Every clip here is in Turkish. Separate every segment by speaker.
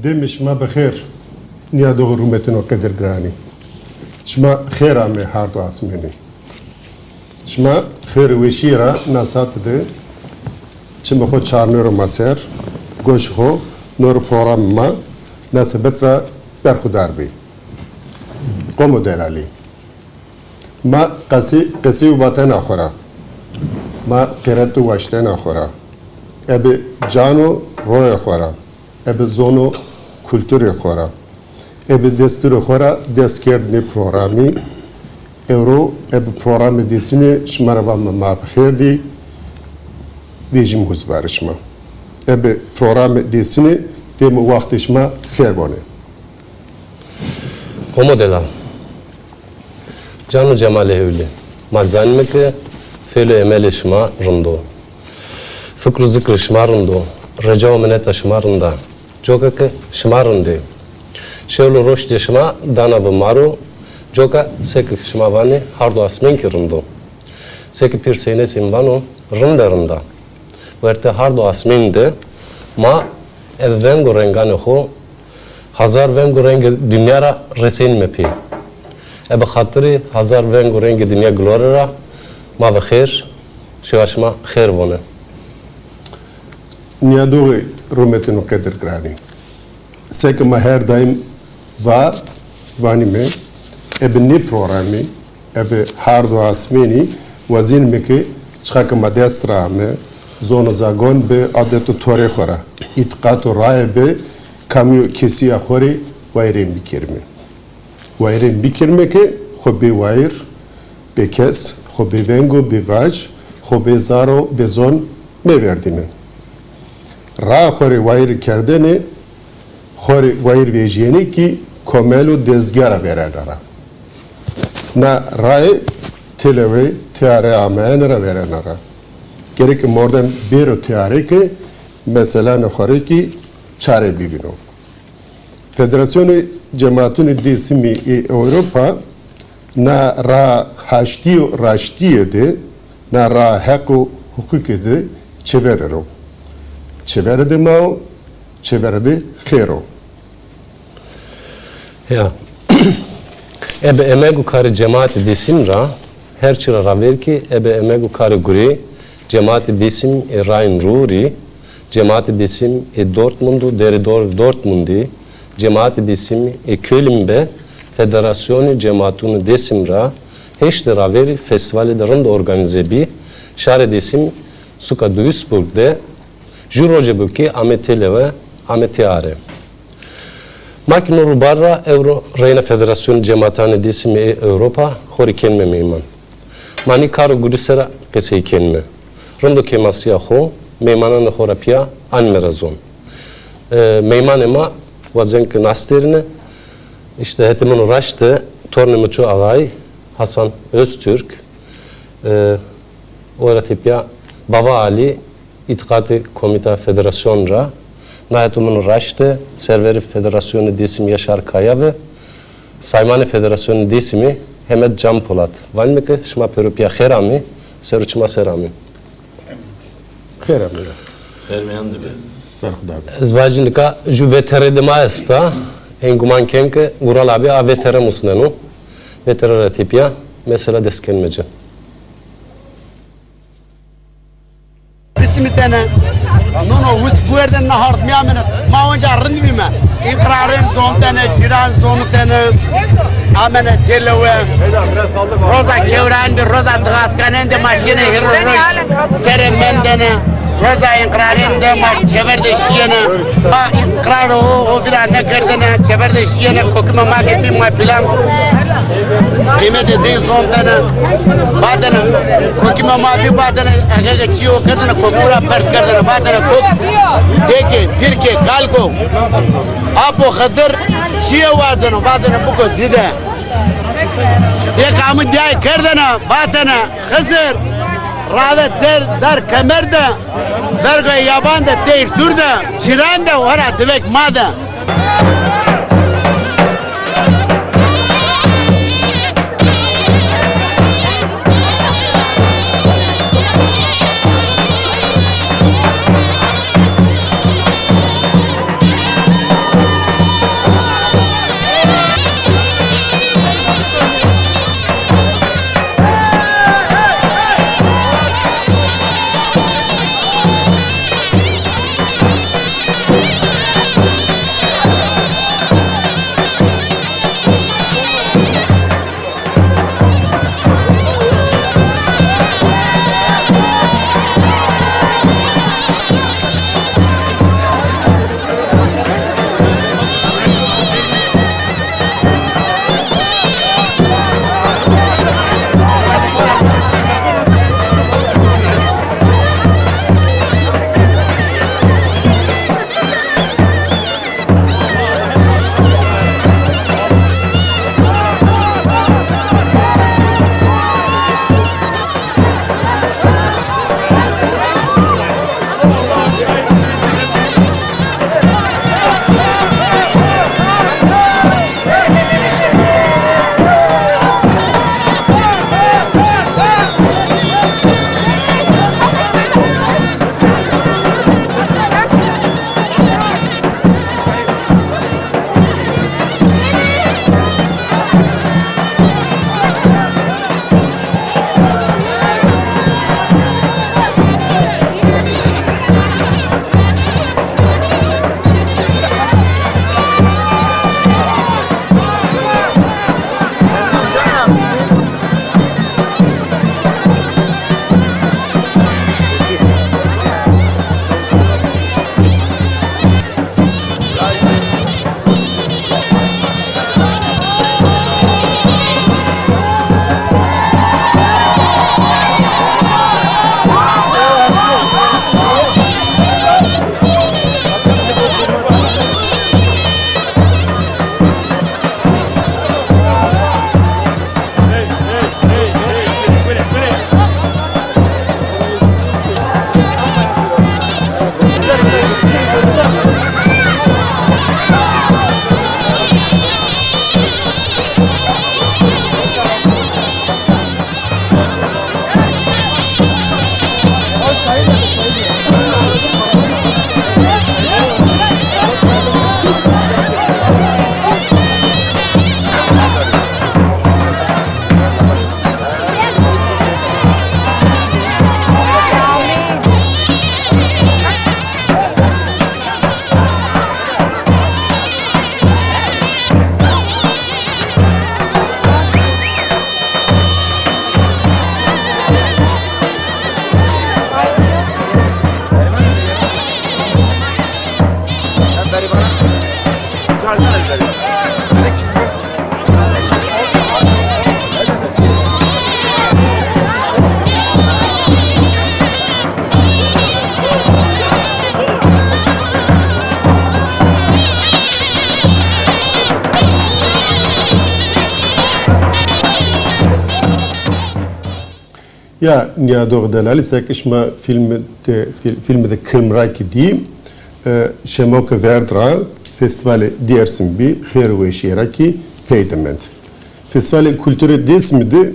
Speaker 1: demiş ma bixir niye doğru metin o kadar grani. Şma xera me hardo asmeni. Şma xer ve şira nasat de çima xo çarnır maser goş xo nor program ma nasbetra berkudar bi. Komo delali. Ma qasi vatan akhira. Ma qiratu vashtan akhira. Ebe cano roy akhira. Ebe zono kültür akhira. Ebe destur akhira deskerd ne programi. Euro ebe programı desini şmarva ma bxirdi. Bejim huzbarışma. Ebe programı desini dem vaxtışma xer bone.
Speaker 2: Komo delal. Canı cemale hevli. Ma zanmeke felo emeli şma rındo. Fıkru zikri şma rındo. Reca meneta şma rında. Joka şma rındı. Şevlo roşti şma dana bu maru. Joka seki şma vani hardo asmen ki rındo. Seki pir seyne simbano rında. Verte hardo asmen de ma evvengo rengane ho hazar vengo rengi dünyara resin mepi. Ebe xatiri hazar vengo rengi dünya glorera ma ve khair şivaşma khair vone.
Speaker 1: Niye doğru rumetin o kadar grani. Seki ma her daim var vani me ebe ne programı ebe hardo asmeni vazin meki çıkak ma destra me zonu zagon be adetu tore khora itqatu raye be kamyo kesiya khori vayrin bikirme. Vayrin bikirme ke khobe vayr bekes khobe vengo bevaj khobe zaro bezon me verdime. Ra khori vayr kerdene khori vayr vejeni ki komelo dezgara verenara. Na raye televe teare amenera verenara. Gerek morden bero teare ke mesela ne khori ki çare bibino. Federasyonu Cemaatun Desimi Avrupa na ra haştiyo raştiyede na ra hakkı hukukede çeverero. Çeverede mao, çeverede khero.
Speaker 2: Ya. Ebe emegu kari cemaati desim ra her çıra raver ki ebe emegu kari guri cemaati desim rain ruri cemaati desim Dortmundu deri Dortmundi cemaati desim Köln'be federasyonu cemaatunu desimra heşte raveri festivali de rında organize bi şare desim suka Duisburg'de juroje buki ametele ve ameteare. Makinur barra Euro Reyna Federasyonu cemaatane desimi Avrupa hori kelme meyman. Mani karo gudisera kesey kelme. Rında kemasya ho meymanan horapya anmerazon. Meyman ema vazenk nasterine işte hetimin uğraştı tornemuçu ağay Hasan Öztürk öğretipya Baba Ali İtikadi Komite Federasyonra nahetimin uğraştı Serveri Federasyonu desim Yaşar Kaya ve Saymane Federasyonu desimi Hemet Can Polat. Valmike şma perupya kherami seruçma serami.
Speaker 1: Kherami.
Speaker 3: Vermeyen de bir.
Speaker 2: Zvajinka ju vetere de maesta enguman kenke Ural abi a vetere musnenu vetere ratipya mesela deskenmece.
Speaker 4: اسمي تنا نونو وس بوردن نهارت ميامنت ما وجع رندمي ما إقرارين زون تنا جيران زون تنا آمنة تلوه روزا كيوران دي روزا دغاسكانين دي ماشينة هيرو روش سر من دنا روزا إقرارين دي ما جبر دي شينا ما إقرارو هو فلان نكردنا جبر دي شينا كوكما ما كبي ما فلان قيمة دي زون تنا بعدنا كوكما ما بي بعدنا أجا چيو كردنا كوكورا فرس كردنا بعدنا كوك دیکھے پھر کے کال کو آپ و خطر چیو وازنو بعدنا بکو زیده یک آمد دیای کردنا بعدنا خسر راوت در کمر ده برگو یابان ده تیر دور ده شیران ده ورا دوک ما ده
Speaker 1: Ya Niyadoğ Delali sekişma filmde Kırmraki diyeyim. Şemoke Verdra Festivali Dersim bir Xer ve Şiraki Peydement. Festivali Kültürü Desmidi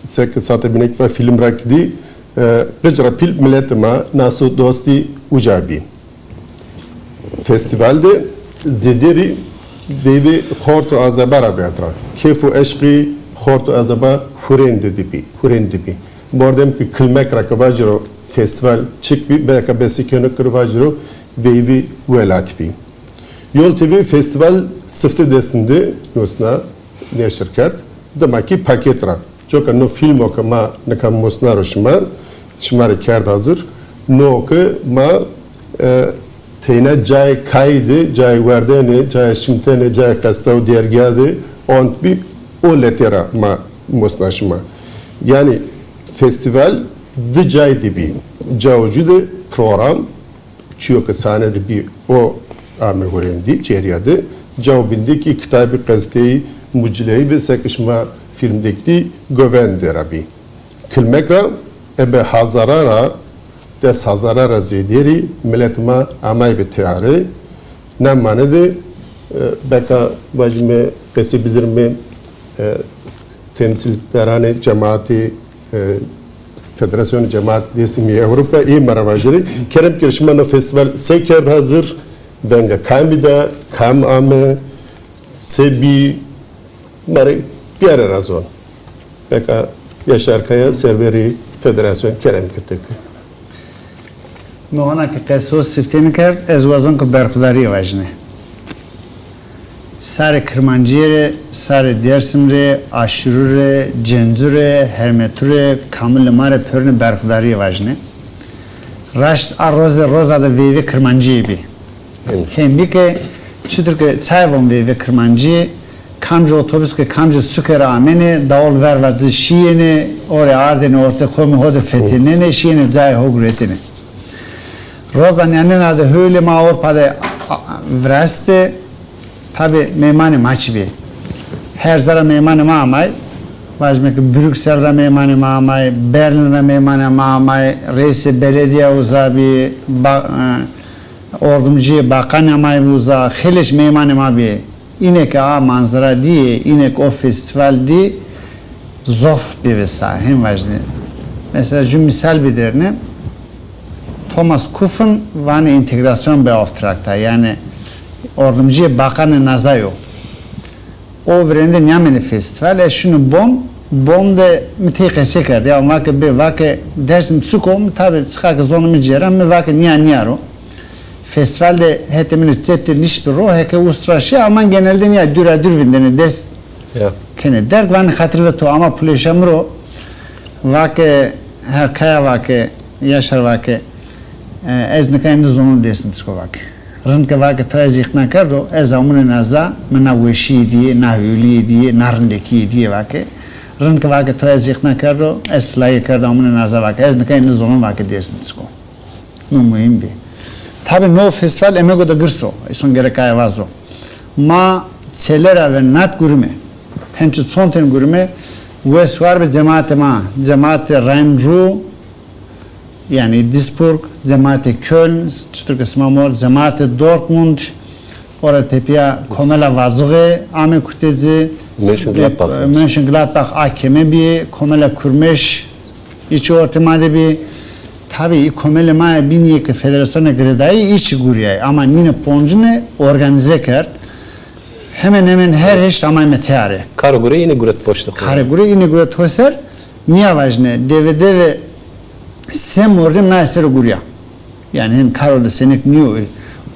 Speaker 1: sek sate binek ve film rakdi gıcra pil milletime nasu dosti ucabi. Festivalde zederi devi horto azabara beatra. Kefu eşki horto azaba hurendibi. Bordem ki kılmek rakabajro festival çıkbi belki besikönü kırvajro vevi velatbi. Yol TV festival sıftı desinde nosna neşir kert. Demek ki paketra. Çok no film okuma ne kam mosna roşma şmari kert hazır. No ki ma teyne cay kaydı, cay verdene, cay şimtene, cay kastav diğer geldi. Ont bir o letera ma mosnaşma. Yani festival de cay dibi. Cavcı de program çünkü sahnede bir o amehurendi çeriyadı. Cavbindeki kitabı gazeteyi mucileyi ve sekişma filmdeki güvendi rabi. Kılmekra ebe hazarara des hazarara zederi milletime amay bitiyare ne manede beka vacime kesibilirme temsilcilerine cemaati Federasyonu Cemaati Desimi Avrupa iyi maravajları kerem kirişmana festival sekerd hazır venga kamida kam ame sebi mare bir razon beka yaşarkaya serveri federasyon kerem kıtık.
Speaker 5: Muhana ki qesos siftini kerd ez wazan ki berxudari vajne. Sare Kırmancıre, sare Dersimre, Aşırure, Cenzure, Hermeture, Kamil mare pörne berxudari vajne. Raşt arroze roza da veve Kırmancı bi. Hem bir ke çıtır ke çayvom veve Kırmancı, kamcı otobüs ke kamcı sükera amene, davul vervazı şiyene, oraya ardene orta komi hoda fetine şiyene cay hogretine. Rozan yanına da höyle ma Avrupa'da vraste tabi meymanı maçı bir. Her zara meymanı mamay. Vajmek Brüksel'de meymanı mamay, Berlin'de meymanı mamay, reisi belediye uzabi, ordumcuya bakan amay uza, xeleş meymanı mabi. İnek a manzara diye, inek o festival diye zof bir vesa hem vajne. Mesela şu misal bir derine Thomas Kuffin vani integrasyon beauftragta yani ordumcuya bakanı nazayo. O vrende nyamene festival şunu bom de miteqese kerd ya vake be vake dersim sukom tabi çıkak zonumu ceram me vake niyaro. Festivalde hetemin çettir niş bir ro heke ustraşı ama genelde niye düradır vindene ders kene derk vani hatırlı to ama pleşamro vake her kaya vake yaşar vake ez nekayım zonun dersin çıkovak. Rınke vake to ez ikna kerdo ez amune naza mena veşi diye nahuli diye narındeki diye vake. Rınke vake to ez ikna kerdo ez layı kerdo amune naza vake ez nekayım zonun vake dersin çıko. Nu mühim bir. Tabi no festival emego da gırso. Son gerek ayvazo. Ma celera ve nat gurme. Hençi sonten gurme ve suar be cemaate ma cemaate Rhein-Ruhr yani Duisburg, cemaate Köln, Türk İslamor, cemaate Dortmund, orada tepiya komela vazıge, ame kutezi, Mönchengladbach akeme bi, komela kurmeş, içi ortamada bi, tabi komela maya biniye ki federasyona gredayı içi guriyay, ama nine poncune organize kert, hemen her heşt amay meteyare.
Speaker 2: Karagure yine guret boşluk.
Speaker 5: Karagure yine guret hoser, niye vajne, deve sem mordim na eser gurya. Yani hem karolda senek niyo.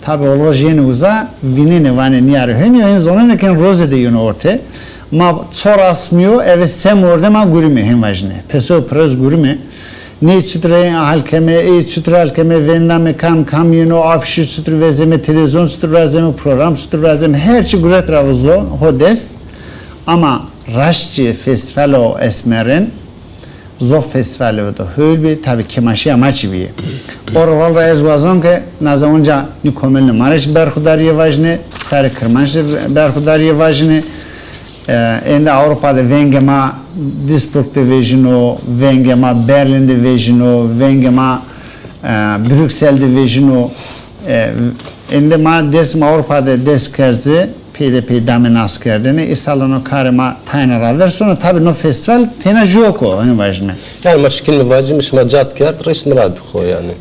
Speaker 5: Tabi olvaj yeni uza vinene vane niyare heniyo en zonene ken roze de yunu orte. Ma çor asmıyor eve sem mordim ma gurime hem vajne. Peso prez gurime. Ne çutre halkeme, çutre halkeme vendame kam yunu afişi çutre vezeme televizyon çutre vezeme program çutre vezeme her şey guret ravuzo hodes. Ama raşçı festivalo esmeren Zof festivali ve de hölbi tabi kemaşi amaçı bir. Orvalda ez vazon ke nazavunca nikomel marş berxudariye vajne, sare kırmanç berxudariye vajne, Ende Avrupa'da vengema Duisburg'da vejino, vengema Berlin'de vejino, vengema Brüksel'de vejino. Ende ma desim Avrupa'da deskerzi PDP damen askerdene isalano karema taynara versiyonu tabi no festival tena joko en vajme.
Speaker 2: Yani maçkin mi vacim ma jat kert reş mırad xo yani.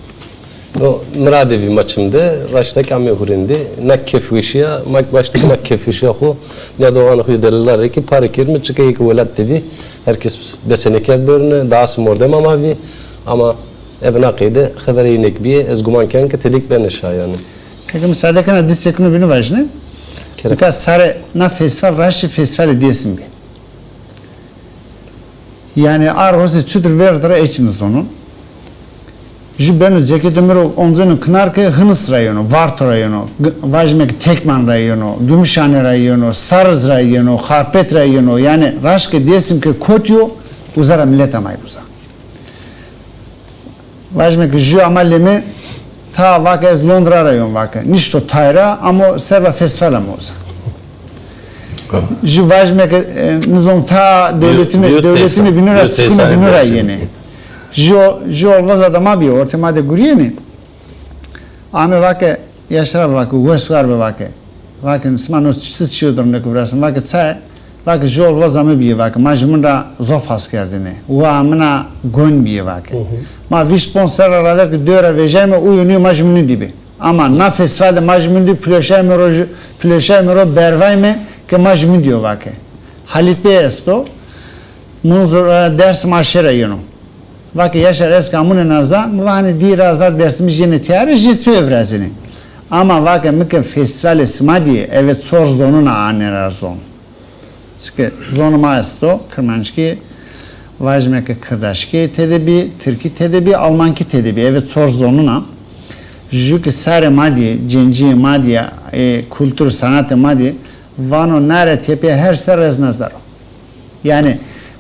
Speaker 2: O mıradevi maçımda raştak ame hurindi nak kefişya mak başlık nak kefişya xo ya da onu hüdeliler ki parikir mi çıkay ki velat devi herkes beseneker börne dağısı mordem ama evin akide xeberi inek biye ez gumanken ki tedik ben eşa yani.
Speaker 5: Peki müsaade kana disekunu bini vajne. Because sare na festival raşi festival diyesin bir. Yani arhozi çudur verdira eçiniz onun. Jübenu Zekidimiro onzunun Kınarkı Hınıs rayonu, Varto rayonu, Vajmek Tekman rayonu, Gümüşhane rayonu, Sarız rayonu, Harpet rayonu yani raşke diyesim ki Kotyo uzara millet amay buza. Vajmek jü amallemi ta vaka ez Londra rayon vaka. Nişto tayra ama serva festival ama uza. Jü vajmek nizom ta devletini binura sıkını binura yeni. Jo olmaz adama bir ortama de guriyeni. Ame vaka yaşara vaka uğraşlar be vaka. Vaka smanos siz çiğdırın ne kıvrasın vaka say vaka jo olmaz ama bir vaka. Majmunda zof askerdine. Uğa amına gon bir vaka. Ma viş sponsor aralar ki döre vejeme uyunu majmunu dibi. Ama na festivalde majmunu pleşemero bervayme ke majmun diyor vaka. Halit Bey esto munzur ders maşere yonu. Vaki yaşar eskamune nazda muvani di razlar dersimiz jene tiyare jesu evrazini. Ama vaki mıkın festival esmadi evet sor zonuna anerar zon. Çünkü zonuma esto kırmançki vajmeke kırdaşki tedebi, Türki tedebi, Almanki tedebi evet sor zonuna. Jüki sare madi, cenci madi, kültür sanatı madi vano nare tepeye her ser reznazlar. Yani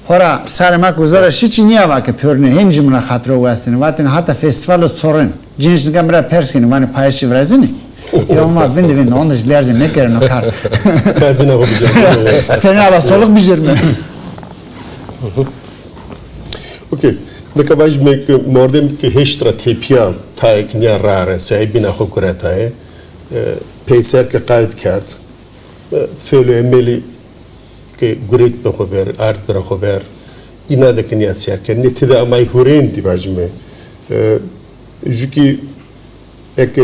Speaker 5: hora sarmak uzara şiçi niye vakı pörne hem cümle hatırı vastını vatin hatta festivalı sorun cinsin kamera perskini vani payışı vrazini yolma vindi onda lerzim ne kere no kar
Speaker 1: Kalbine olacak.
Speaker 5: tene ala soluk bijirme
Speaker 1: Okey. Neka vajmek mordem ki heştra tepya taik niya rare sahibine hukuretaye peyser ki kayıt kert felo emeli که گریت بخویر، آرد بخویر، اینا دکنی اسیار که نتیده امای هورین دیواجمه. جوکی اک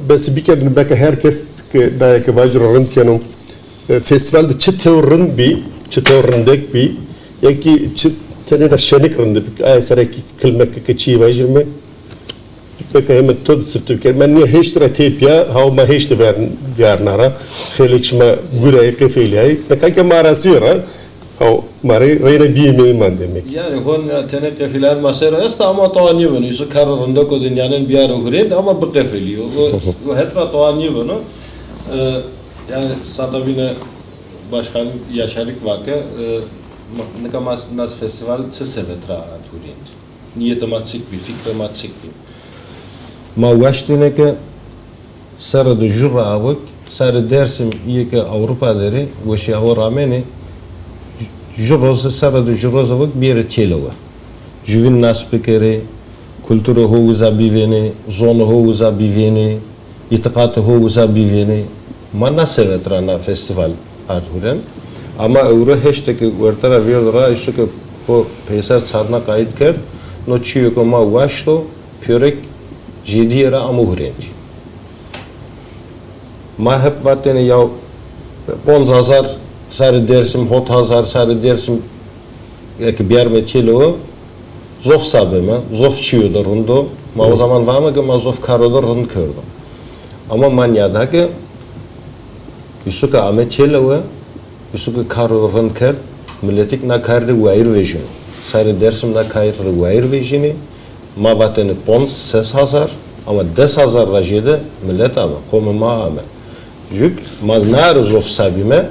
Speaker 1: بس بیکردن بک هر کس که دای که واجر رند کنم فستیوال ده چطور رند بی، چطور رندک بی، یکی چط تنها شنیک رند بی، آیا سر کی کلمه که چی واجرمه بک هم تود سبت بکر من نه هشتره تیپیا هاو ما هشت ویرنارا خیلیش ما گوره قفیلیای نکای که ماراسیره هاو ماری راینا بیمی من demek.
Speaker 3: Yani hon tenek kefiler masera est ama toani bunu şu kararında ko dünyanın bir yer okuren ama bu kefiliyor. O hetra toani bunu yani satabine başkan yaşarık vakı ne kamas nas festival sevetra aturin. Niyete maçık bir fikre maçık bir. Ma ulaştığına ki sarı da jura avuk, sarı dersim iyi ki Avrupa deri, bu şey avrameni, juroz sarı da juroz avuk bir yere çelova. Juvin nas pekeri, kültürü hoğuza biveni, zonu hoğuza biveni, itikatı hoğuza biveni. Ma nasıl vetrana festival arhuren, ama euro hashtag vertara verdra işe ki bu pesar çarna kayıt kert, no çiyo ki ma ulaştı, pörek Jediera amuhrenci. Ma hep vatene ya 50,000 sarı dersim, 10,000 sarı dersim ki bir metelo zof sabema, zof çiyoda rundo. Ma o zaman var mı ki ma zof karoda rund kördüm. Ama manyada ki Yusuka ametelo Yusuka karoda rund kerd milletik na kardı vair vejini. Sarı dersim na kardı vair vejini. Ma vatene 5,000 ama 10,000 rajede millet ama kome ma ama juk ma nar zof sabime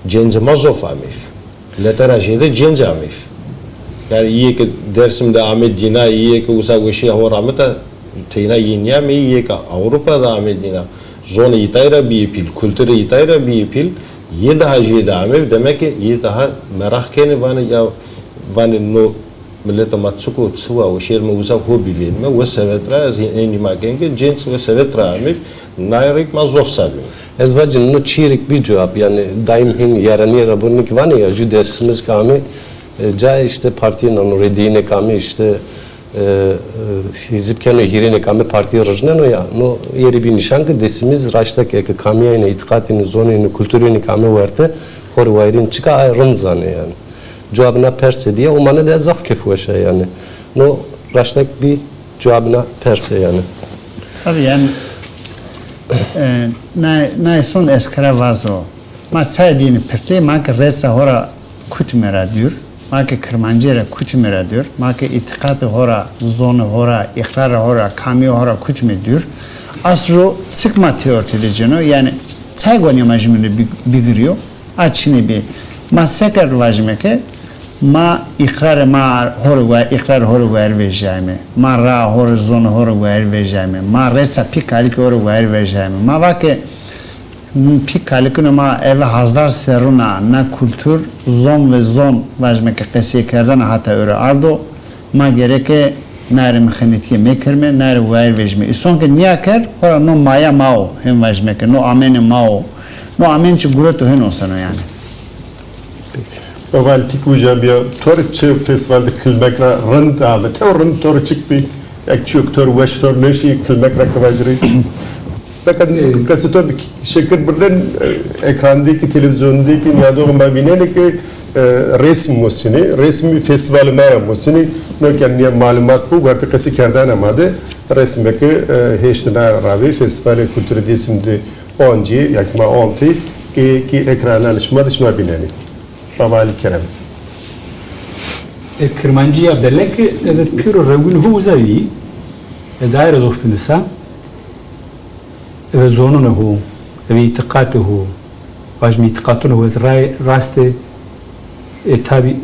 Speaker 3: cence ma zof amif leta rajede cence amif yani iyi ki dersimde Ahmet Dina iyi ki usa goşi hor Ahmet'a teyna yinya mi iyi ki Avrupa'da Ahmet Dina zona itayra bir pil kültürü itayra bir pil Ye daha jida amir demek ki ye daha merak keni vani ya vani no millet matsuko tsuwa o şer mi uza hobi verme ve sevetra eni magenge cins ve sevetra amir nayrik mazov sabi.
Speaker 2: Ez vacin no çirik bir cevap yani daim hin yarani rabunnik vani ya judesimiz kami ca işte partiye nanore dine kami işte hizip kenu hirine kami partiye rajne no ya no yeri bir nişan ki desimiz raşta ki kamiyayne itikatini zonini kulturini kami verte hor vayrin çıka rınzane yani. Cevabına perse diye o mana da zaf kefuaşa yani. No raştak bir cevabına perse yani.
Speaker 5: Tabii yani ne son eskere vazo. Ma sahibi'ni pirte ma ki resa hora kutmera diyor. Ma ki kırmancıra kutmera diyor. Ma ki itikatı hora, zonu hora, ikrarı hora, kamiyo hora kutme diyor. Asro sıkma teortileceğino yani saygoni majmunu bigiriyor. Açını bir ma seker vajmeke ma ikrar ma ikrar hor vereceğimi ma ra hor zon hor vereceğimi ma resa pikalik hor vereceğimi ma vake pikalik ma eve hazlar seruna na kültür zon ve zon vajmeke qesi kerdan hatta öre ardo ma gereke nare mekhanitki mekerme nare vereceğimi son ke niye ker hora no maya mao hem vajmeke no amene mao no amen çi gureto hen olsano yani.
Speaker 1: Oval tikuja bir torçe festivalde kilmekra rınd ağlı. Te rınd torçik bir ekçük tor veş tor neşi kilmekra kavajri. Fakat kasıto bir şekil birden ekrandaki televizyondaki niyadoğun babineli ki resm musini, resmi festival mera musini nöken malumat bu vardı kası kerdan amadı resmeki heştena ravi festival kültürü desimdi onci yakma onti ki ekrana nişma bineni. Babali Kerem.
Speaker 6: Kırmancıya belki evet pür rengin huzavi zaire zoftunusa ve zonunu hu ve itikatı hu vajmi itikatını hu raste tabi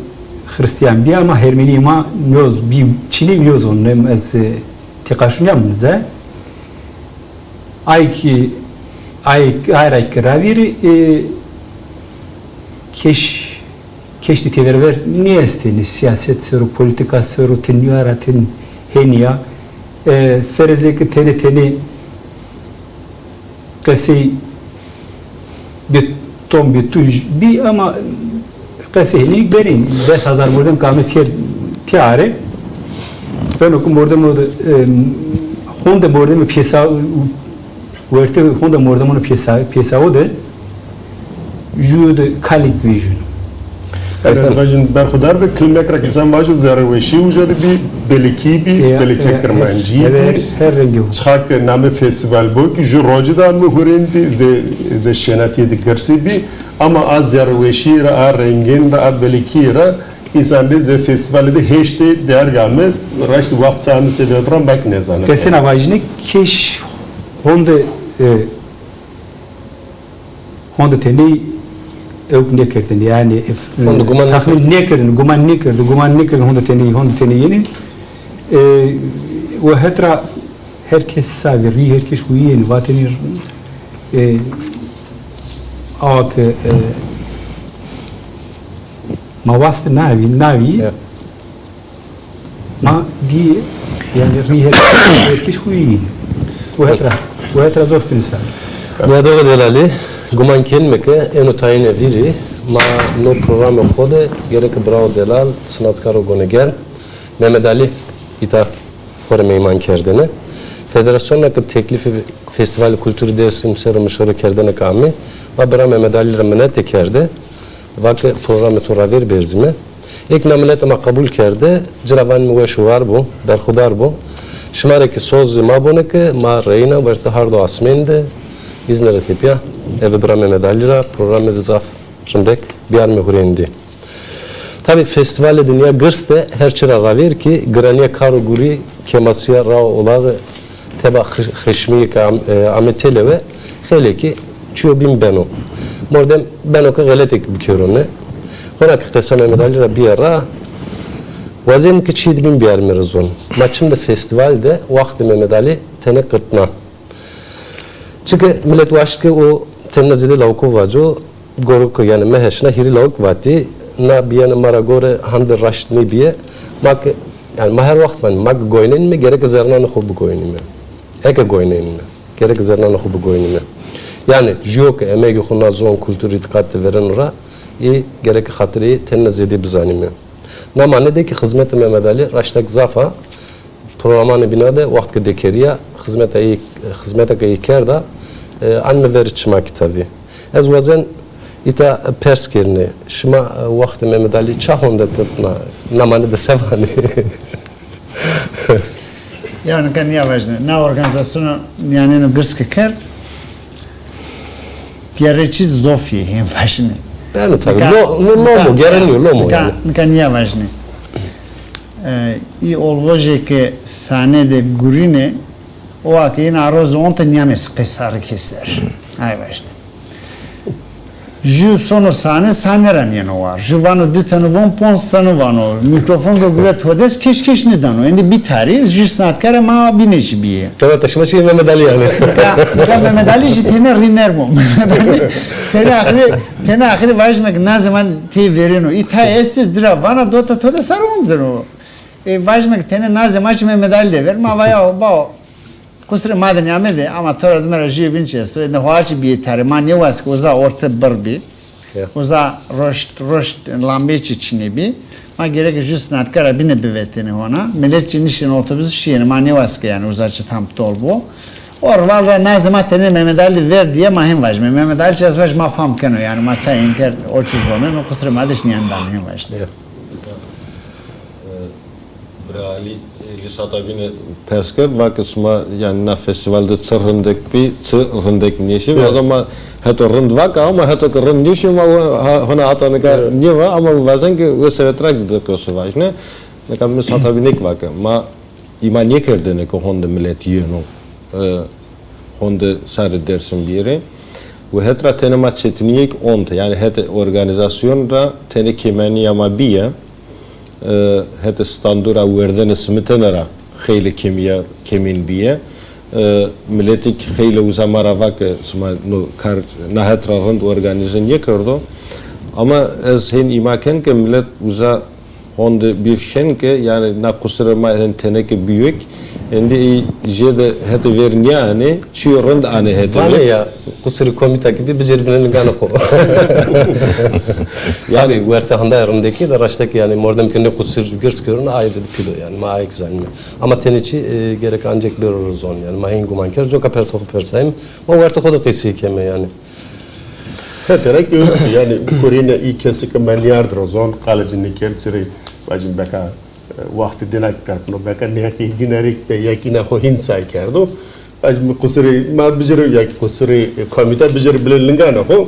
Speaker 6: Hristiyan bir ama Ermeni ma nyoz bir Çinli nyoz onun az tekaşunyam za ay ki ay kraviri keşti teverver niye isteni siyaset soru politika soru teniyaratin heniya ferzeki teni kasi bir tom bir tuj bir ama kasi heni gari 5000 mordem kamet tiare ben okum mordem honda mordem piyasa verte honda mordem onu piyasa o da jude kalik vision.
Speaker 1: Evet, vajin berkhudar da kilmekra kisan vajin zarweşi ujadı bir belki kırmancı.
Speaker 6: Evet, her rengi.
Speaker 1: Çak name festival bu ki ju rojidan mı hurendi ze şenati de gersi bi ama az zarweşi ra rengin ra belki ra insan ze festivalde heşte dergamı raşt vakt sahne seviyorum bak ne zannet.
Speaker 6: Kesin avajnik keş honda teni yok ne kerdin yani tahmin ne kerdin guman ne kerdin honda teni yeni ve hetra herkes sabiri herkes huyen vatenir ak mavast navi ma diye yani herkes huyen ve hetra zor insan.
Speaker 2: Ya doğru delali guman kelmeke eno tayine viri ma no programı kode gerek bravo delal sanatkaro goneger Mehmet Ali ita hore meyman kerdene federasyonla ki teklifi festival kültürü dersim sermişarı kerdene kami ve bera Mehmet Ali remenete kerde vakı programı tora ver berzime ek namlet ama kabul kerde ciravan mu şuvar bu berkhudar bu şmareki soz ma boneke ma reyna verte hardo asmende İzmir'e tepya, eve bırakma medalira, programı da zaf, rımbek, bir arme hurendi. Tabi festivalde dünya gırste her çıra ver ki, graniye karo guri, kemasya rao olağı, teba xeşmiyi ka ametele ve hele ki, çiyo bin beno. Mordem beno ka galetek bükürünü. Hona ki kısame medalira bir ara, vazem ki çiğd bin bir arme rızon. Maçımda festivalde, vakti Mehmet Ali, tene kırtma. Çünkü millet vaşkı o temnazide lavko vaco goruk yani meheşna hirilog vati na biyane maragore hande raştni biye mak yani maher vakt van mak goynen mi gerek zernan khub goynen mi eke goynen mi gerek zernan khub goynen mi yani jok emegi khuna zon kültür itikat veren ra i gerek hatırı tenne zedi bizani mi na mane de ki hizmet Mehmet Ali raştak zafa programını binada vakt ke dekeriya hizmete ki kerda anne veriçma kitabı ez vazen ita pers kerine şuma vakt Mehmet Ali çahonda tepna namane de sevani
Speaker 5: Yani kan yavaşne na organizasyonu yani no gırskı ker diğerçi zofie hem faşine.
Speaker 2: ben tabii no gereniyor no mu yani
Speaker 5: Kan yavaşne. I olvoje ke sane de gurine o akin aroz onta nyames pesar keser. Ay vaşne. Ju sono sane ranjeno var. Ju vano ditano von ponstano vano. Mikrofon go gure todes keş ne dano. Endi bitari ju sanatkara ma bineçi biye.
Speaker 2: evet taşıma şey Mehmet Ali yani
Speaker 5: Ka Mehmet Ali ji tene rinermo. Tene ahiri vajmek ne zaman te vereno. İta estes dira vana dota todes sarunzeno. Vajmek tene ne zaman Mehmet Ali de ver ma vaya bao. Kusre maden yamede ama tora dmera jiye binçesto. Ne hoaçi biye tare ma ne was koza orta barbi. Koza roşt lambeçi çini bi. Ma gerek just natkara bine biveteni ona. Milletçi nişin otobüsü şiyene ma ne was yani uzaçı tam tolbo. Or valra ne zaman tene Mehmet Ali ver diye mahim vajme. Mehmet Ali çaz ma fam keno yani ma sa inker o çizlome no kusre madeş niyandan mahim vajme.
Speaker 3: Ali lisata bine persker vakısma yani na festivalde çırındık bir çırındık nişim o zaman hatta rınd vaka ama hatta rınd nişim hona atanı ka niye ama bazen ki o sevetrak de kısıvaş ne kam mis hata binek vaka ma ima niye kerdene ko honda millet yeno honda sarı dersin bir yere ve hatta tenema çetiniyek ont yani hatta organizasyonda tene kemeni ama biye هذا ستاندورا وردن سمتنرا خیلی کمین بیه ملتی خیلی وزمارا وقت سما نو کار نهت راند organize کرده اما از هن ایمکن که ملت وزا هند بیفشن که یعنی نقصر ما هن تنک بیوک endi jede hete verniane çiyorund ane hete
Speaker 2: vale ya kusuri komita gibi birbirinin ganı ko yani verte handa yarındaki da raştaki yani mordem kende kusur görskörün aydı pilo yani ma ayık zanmi ama teniçi gerek ancak bir zon yani ma hingu manker joka perso persayım o verte kodu kesi keme yani
Speaker 1: heterek yani kurine ilk kesik men yardır zon kalıcını kertsiri vacim beka وقتی دینا کردن و بکن یکی دیناری به یکی نخواهیم سعی کردو از مقصری ما بجرم یکی قصری کمیته بجرم بلنگان خو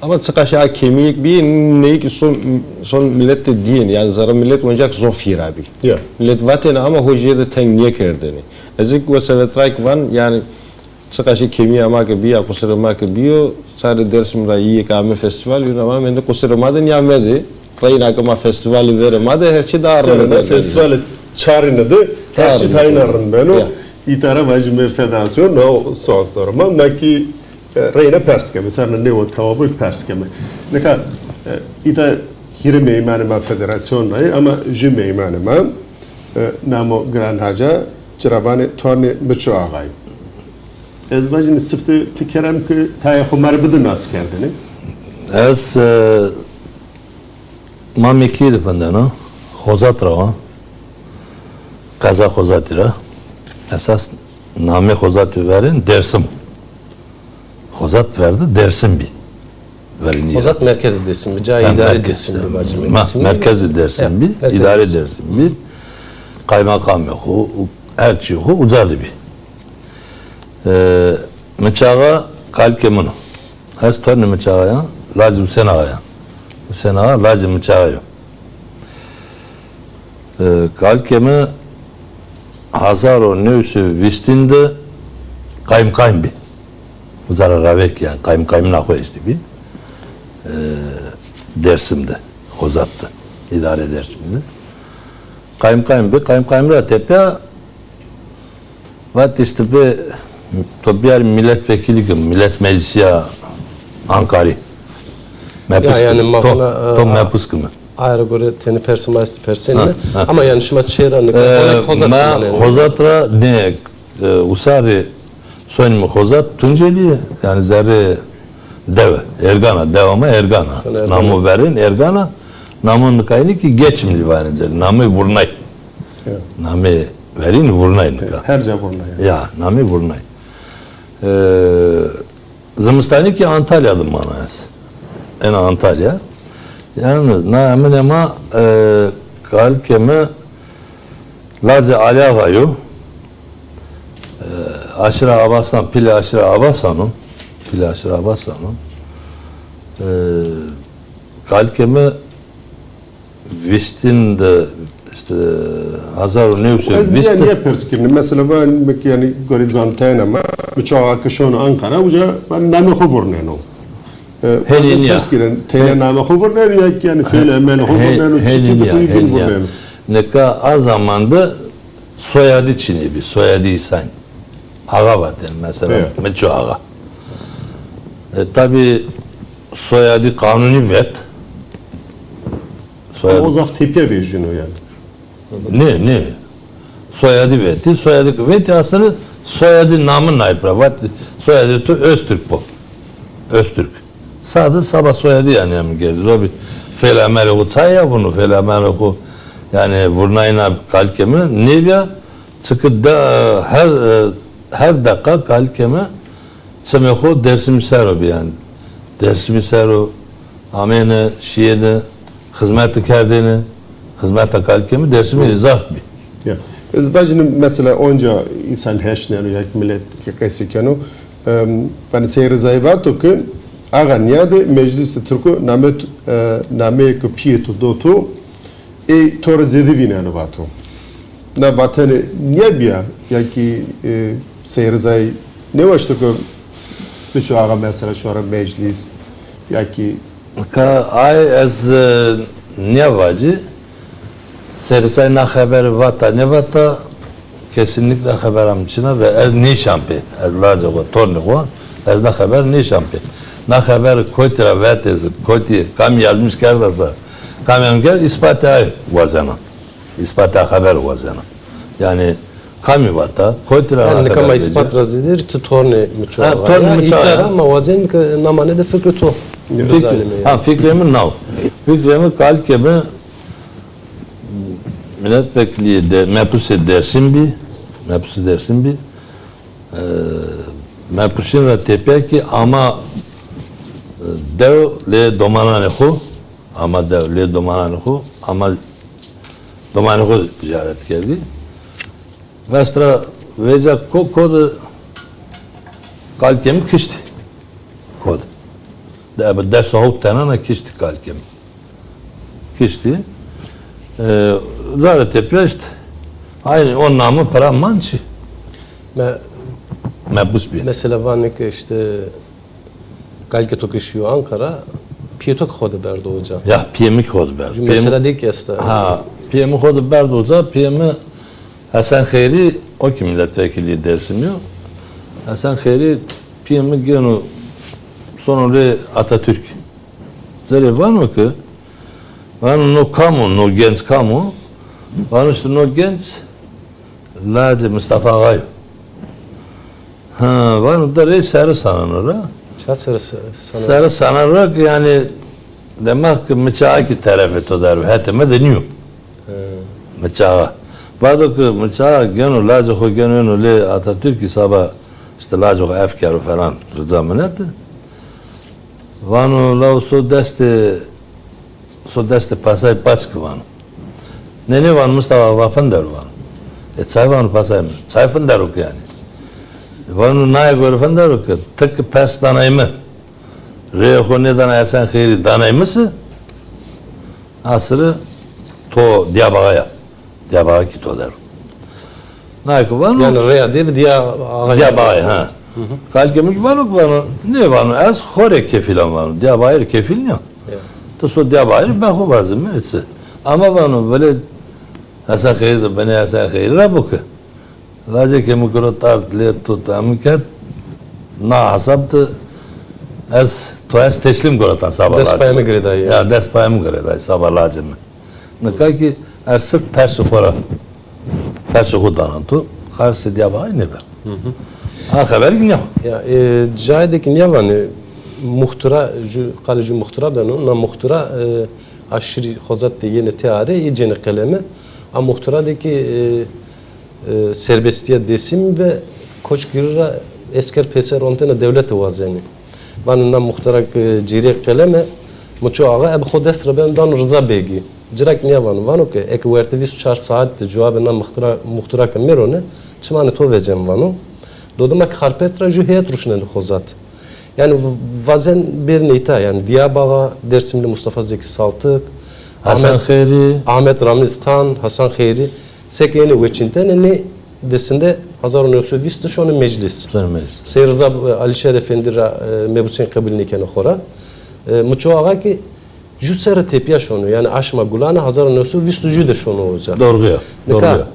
Speaker 3: ama çıkaşa kemik bir ne ki son millet de din yani zara millet oncak zofir abi
Speaker 1: ya
Speaker 3: millet vaten ama hocaya da ten niye kerdeni ezik ve sevetrak van yani çıkaşa kemiği ama ki bir kusura ama ki bir sadece dersim rayi kame festival yine ama ben de kusura maden yamedi Rayına kama festivali veremedi her şey daha
Speaker 1: arada festivali çağrınadı her şey taynarın ben o itara vacime federasyon o sözlerime naki rayına perske mesela ne o tavabu perske mi ne kadar ita hirme imanıma federasyon rayı ama jüme imanıma namo Gran Haca Ciravani Torni Bıçı ağay ez vacine sıftı tükerem ki taya xumar bıdı nasıl kendini
Speaker 7: ez Mami ki dipendeno, xozat rava, kaza xozat ira, esas name xozat verin Dersim. Xozat verdi Dersim bir. Verin
Speaker 2: xozat merkezi desin bir, ca idare desin bir bacım.
Speaker 7: Merkezi Dersim bir, idare Dersim bir, kaymakam yok, elçi yok, uzadı bir. Mıçağa kalkemunu, ez törnü mıçağaya, lazım sen ağaya. Hüseyin Ağa lazım çağırıyor. Kalkemi Hazaro neyse vistinde kaymakam bir. Uzara ravek yani kaymakamın akıvesti bir. Dersim'de, Hozat'ta, idare Dersim'de. Kaymakamla tepe vat işte bir topyar milletvekili gibi millet meclisi Ankara Mepus
Speaker 2: yani
Speaker 7: kımı.
Speaker 2: mahana,
Speaker 7: To mepus kımı.
Speaker 2: ayrı göre teni persimaisti perseni
Speaker 7: Ha, ha.
Speaker 2: ama yani şuma çeyranlık ona kozat
Speaker 7: Ma
Speaker 2: kullanıyor.
Speaker 7: hozatra ne usari soyunmu hozat Tunceli yani zerre deve ergana devama ergana
Speaker 2: Ergana.
Speaker 7: namı verin ergana namın kayını ki geçimli var namı vurnay
Speaker 1: Evet.
Speaker 7: namı verin vurnay
Speaker 1: Her cevabına yani.
Speaker 7: ya namı vurnay zımstani ki Antalya'lı manayız en Antalya yani namın ama kalkemi Larca alakayu aşırı abasan pili aşırı abasanım kalkemi vistin de işte hazar neyse
Speaker 1: Ez
Speaker 7: vistin
Speaker 1: niye perskirni? Mesela ben yani gorizantena ama uçağa akışon Ankara uca ben name hovurneno.
Speaker 7: Helin ya.
Speaker 1: Perskirin tene name hovurneno yani feyle emel hovurneno çıkıp bir hovurneno.
Speaker 7: ne ka az zamanda soyadı Çin'i bir soyadı İhsan ağa var yani mesela
Speaker 1: Evet.
Speaker 7: Meço ağa tabi soyadı kanuni vet
Speaker 1: O zaf tepki veriyor yani.
Speaker 7: ne soyadı veti soyadı veti aslında soyadı namı naypra soyadı to Öztürk bu Öztürk sadece sabah soyadı yani geldi o bir felamel o çaya bunu felamel o yani burnayına kalkemi nevya çıkıp da her dakika kalkemi semeho dersimi sero yani dersimi sero amene şiyede hizmet kerdini hizmet kalkemi dersimi izah bir
Speaker 1: Ya. Ez vajnim mesela onca insan heşnenu yak millet kesikenu ben seyir zayvato ki ağa niyade meclis Türk'ü name ku piyetu dotu tora zedivine vato. Na vatane niye biya ya ki seyir zay ne vaştı ki birçok ağa mesela şu an meclis ya ki
Speaker 7: ka ay ez ne vacı serisay na haber vata ne vata kesinlikle haberam içine ve ez ne şampi ez larca o torne o ez na haber ne şampi na haber koytra vatez koyti kam yazmış kerdasa kam yazmış ispata vazana ispata haber vazana yani kami vata koytra
Speaker 2: Yani kama ispat razidir tu torne muço.
Speaker 7: Ha, torne muço, ya.
Speaker 2: ama vazen namane de fikri to.
Speaker 7: Fikrimi nav. Fikrimi kalkemi milletvekili de mepuse dersin bir mepusin ve tepe ki ama dev le domanane ho ama dev le domanane ho ama domane ho ziyaret geldi. Vestra veca kod kalkemi kişti. Kod. Ders hoğut tanana kişti kalkem. Kişti. Zaten tepe işte. Aynı o namı para mançı. Mebus bir.
Speaker 2: Mesela vanik işte kalke tokuşuyor Ankara piyetok hoda berdo hoca.
Speaker 7: Ya piyemi kod ber.
Speaker 2: Mesela dik yasta.
Speaker 7: Ha piyemi kod ber hoca piyemi Hasan Khayri o ki milletvekili dersim yok. Hasan Khayri piyemi gene sonra Atatürk. Zere var mı ki? Var no kamu, no genç kamu. Var işte no genç. Lade Mustafa Gay. Ha, var mı da reis sarı sananır ha?
Speaker 2: Çasırısı sana.
Speaker 7: Sarı sananır yani demek ki mıçağı tarafı todar. Hateme deniyor. Mıçağı. Bazı ki mıçağı gene lade ho gene le Atatürk sabah işte lade ho efkarı falan zamanette. Vano lao so deste pasaj pačka vano. Ne van Mustafa Vafandar vano. Çay vano pasaj mı? Çay fandaruk yani. Vano najgore fandaruk tık pes danayımı. Reho ne danay sen khiri danayımısı? Asırı to Diyarbağaya. Diyarbağ ki to der. Najko vano.
Speaker 2: Yani reya değil
Speaker 7: Diyarbağaya ha. Kalkemi varlık var. Ne var? Az xore kefilan var. Diyarbağır kefil ne? To so Diyarbağır ben ho vazim etse. Ama var böyle Hasan Khayri beni Hasan Khayri rabuk. Laje ke mukro tar le to tamket na hasabte az To jest teslim goratan sabah
Speaker 2: Dest payımı gredayı.
Speaker 7: Ya dest payımı gredayı sabah lacını. Ne kadar ki er sırf persi fora persi hudanan tu karşı diye bağ ne ver. Ha haber gün
Speaker 2: Ya caydeki ne var ne muhtıra kalıcı muhtıra da na muhtıra aşırı hozat diye yeni teare iyicene kalemi ama muhtırdaki serbestiye desim ve koç girira esker peser ontena devlet vazeni. Vanına muhtıra ciri kalemi muço ağa ab xodest ben dan rıza begi. Cirak niye vanu ki ek vertivis 4 saat cevabına muhtıra kamerone çmane to vecem vanu. Doduma ki harpetra ju heyet ruşnen hozat. Yani vazen bir neyta yani Diyarbakır Dersimli Mustafa Zeki Saltık,
Speaker 7: Hasan Khayri,
Speaker 2: Ahmet Ramiztan, Hasan Khayri sekeni veçinten ne desinde 1920 şonu meclis. Seyir Rıza Alişer Efendi mebusen kabilinken xora. Muço ağa ki ju sera tepiya şonu yani aşma gulana 1920 de şonu olacak.
Speaker 7: Doğru ya. Doğru ya.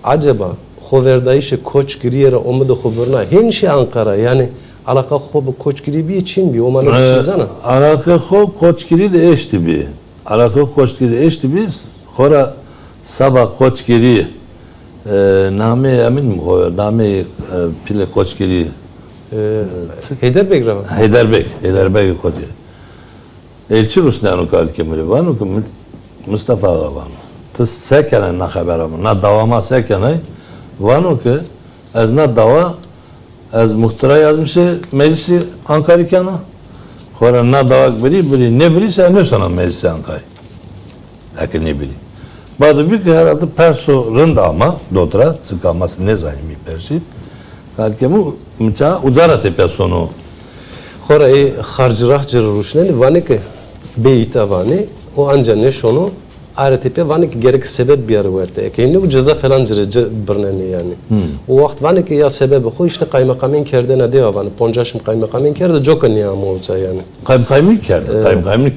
Speaker 2: Acaba Hoverdayışe koç giriyere omudu xaberna henşi Ankara yani alaka xob koç giri bir için bir o manı çizana.
Speaker 7: Alaka xob koç giri de eşti bir. Alaka koç giri eşti biz. Xora sabah koç giri name emin mi koyuyor? Name pile koç giri
Speaker 2: Heiderbek rava.
Speaker 7: Heiderbek koç giri. Elçi Rusnanu kalkemeli var mı? Mustafa Ağa var mı? Tıs sekene na haber ama. Na davama sekene var mı ki? Ez na dava az muhtıra yazmışı meclisi Ankara kana. Sonra na dava biri ne biri sen ne sana meclisi Ankara. Lakin ne biri. Bazı bir ki herhalde perso rında ama dotra sıkaması ne zahimi persi. Kalkemu mça uzara tepe sonu.
Speaker 2: Xora harcırah cırıruşlen vani ki beyita vani o anca ne şonu ARTP vani ki gerek sebep bir yer verdi. Ekeyni bu ceza falan cırıcı birneni yani. O vakit vani ki ya sebebi o işte kaymakamın kerde ne diyor vani. Poncaşım kaymakamın kerde çok niyam olacak yani.
Speaker 7: Kaymakamlık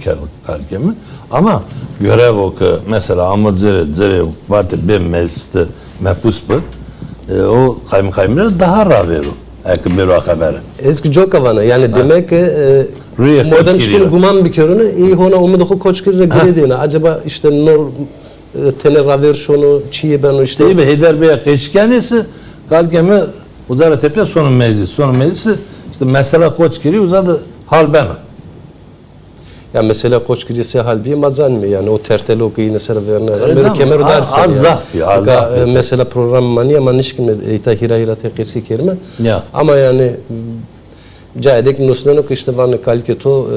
Speaker 7: kerde kalkemi. Ama görev o ki mesela ama zere vardı bir mecliste mehpus bu. O kaymakamlık daha rahat verir. Ekim bir haberi.
Speaker 2: Eski çok avana yani demek ki modern şkul guman bir körünü iyi hona umudu koç kirre girediğine acaba işte nor tene raver şunu çiğ ben işte
Speaker 7: İşte Heiderbek'e keşkenesi kalkemi uzara tepe sonu meclisi işte mesela koç giri uzadı hal bana.
Speaker 2: ya mesela koç girisi hal bir mazan mı yani o terteli o yine sera verner böyle kemer dersin yani mesela program mani ama nişkin ita hira tekisi kerme ama yani caydek nuslanı işte var kalketo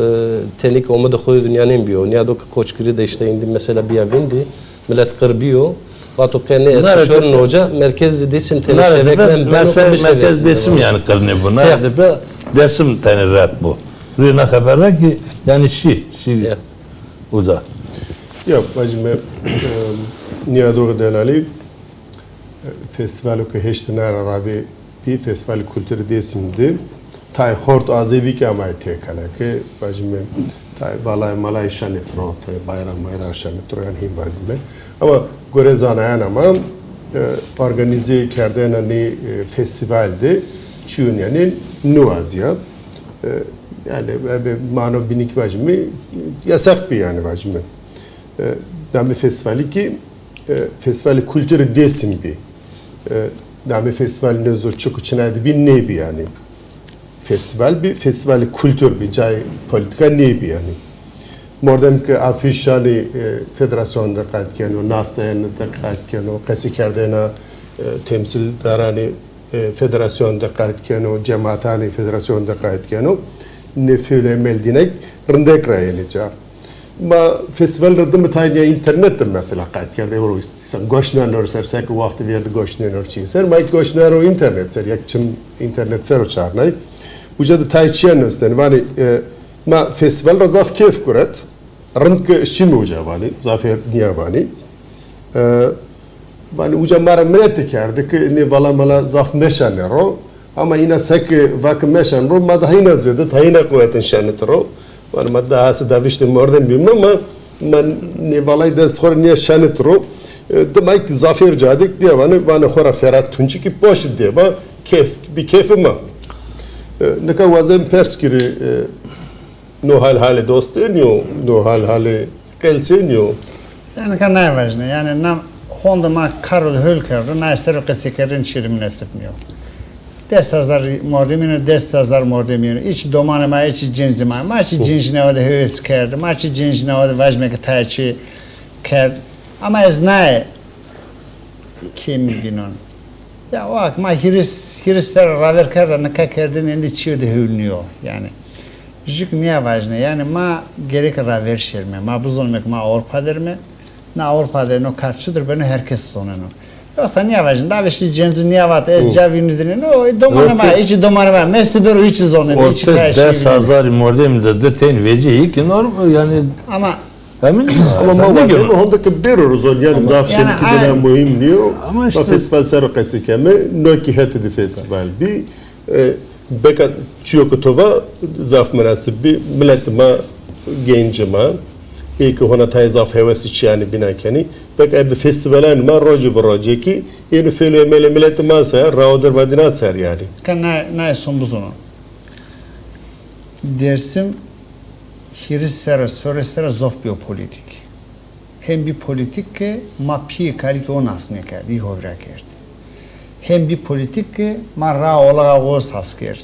Speaker 2: tenik olmadı koyu dünyanın bir o niye do koç giri de işte indi mesela bir evindi millet kırbiyor vato kendi eski şorun hoca merkez desim tene şeveklen
Speaker 7: merkez desim yani kırne bu nerede be desim tene rat bu rüna haber ki yani şi uza
Speaker 1: yok bacım niye doğru delali festivalu ki heşte nara rabi bir festival kültürü desimdi tay hort azebi ki amay tekala ki bacım tay balay malay şanetro tay bayram şanetro yani him bacım ama göre zanayan ama organize kerden hani festivalde çün yani nuazya yani mano binik bacım yasak bir yani bacım dami festivali ki festivali kültürü desim bir dami festivali ne zor çok içinaydı bir ne bir yani festivali kültür bir cay politika ne bir yani modern ki afişali federasyonda katkeni o nastayanında katkeni o kasi kerdena temsil darani federasyonda katkeni o cemaatani federasyonda katkeni o ne fiile meldinek rındek rayenica ma festival rıdımı taynya internet mesela katkerde o sen goşnan orser sek vakti verdi goşnan orçin ser mayk goşnan o internet ser yakçım internet ser o çarnay uca da tayçiyan üstten vani ma festival razaf keyf kuret rındk şimi uca vani zafer niye vani vani uca mara minette kerdik ne vala mala zaf meşane ro ama yine sek vak meşan ro ma da yine zede tayina kuvvetin şanet ro vani ma da hası da vişte morden bilmem ama man ne valay dest khor niye şanet ro demek zafer cadik diye vani khora ferat tunçi ki boş diye ba keyf bir keyfi ma neka vazen pers kiri no hal dostinio, no hal kelsinio.
Speaker 5: Yani kan ne vajne yani nam honda ma karol hölker na ser qesikerin çirim nesipmiyor. Desazar mordemino desazar mordemino iç domane ma iç cinzima ma iç cinjine o da hös kerdi ma iç cinjine o da vajme ki taçi ker ama ez ne kim ginon ya o ak ma hirisler raver kerdi ne kerdin endi çiğ de hülnüyor yani jük niye vajne yani ma gerek raver şerme ma buzolmek ma Avrupa derme na Avrupa der no karşıdır beni herkes sonunu yoksa niye vajne da beşi cenzu niye vat ez cavinidin no domane ma içi domane ma mesber içi zonu içi
Speaker 7: Orta ders hazari mordemde de ten veci ki normal yani
Speaker 5: ama
Speaker 7: emin
Speaker 1: Ama ma vazim honda ki beroruz on yani zaf
Speaker 5: yani
Speaker 1: şerki bina muhim diyor.
Speaker 7: Ama işte-
Speaker 1: Ama festival ser kesikeme no ki heti di festival bi beka çiyokotova zaf münasibi milletime gencime ilk hona tay zaf hevesi çiyani bina keni beka ebi festivalan ma rocu rocu ki yeni felo milletime ser rauder vadina ser yani.
Speaker 5: kan ne son buzunu dersim hirisera soresera zof biopolitik hem bir politik ki ma pi kali ki onas ne kar bir hovra kar hem bir politik ki ma ra ola o sas kar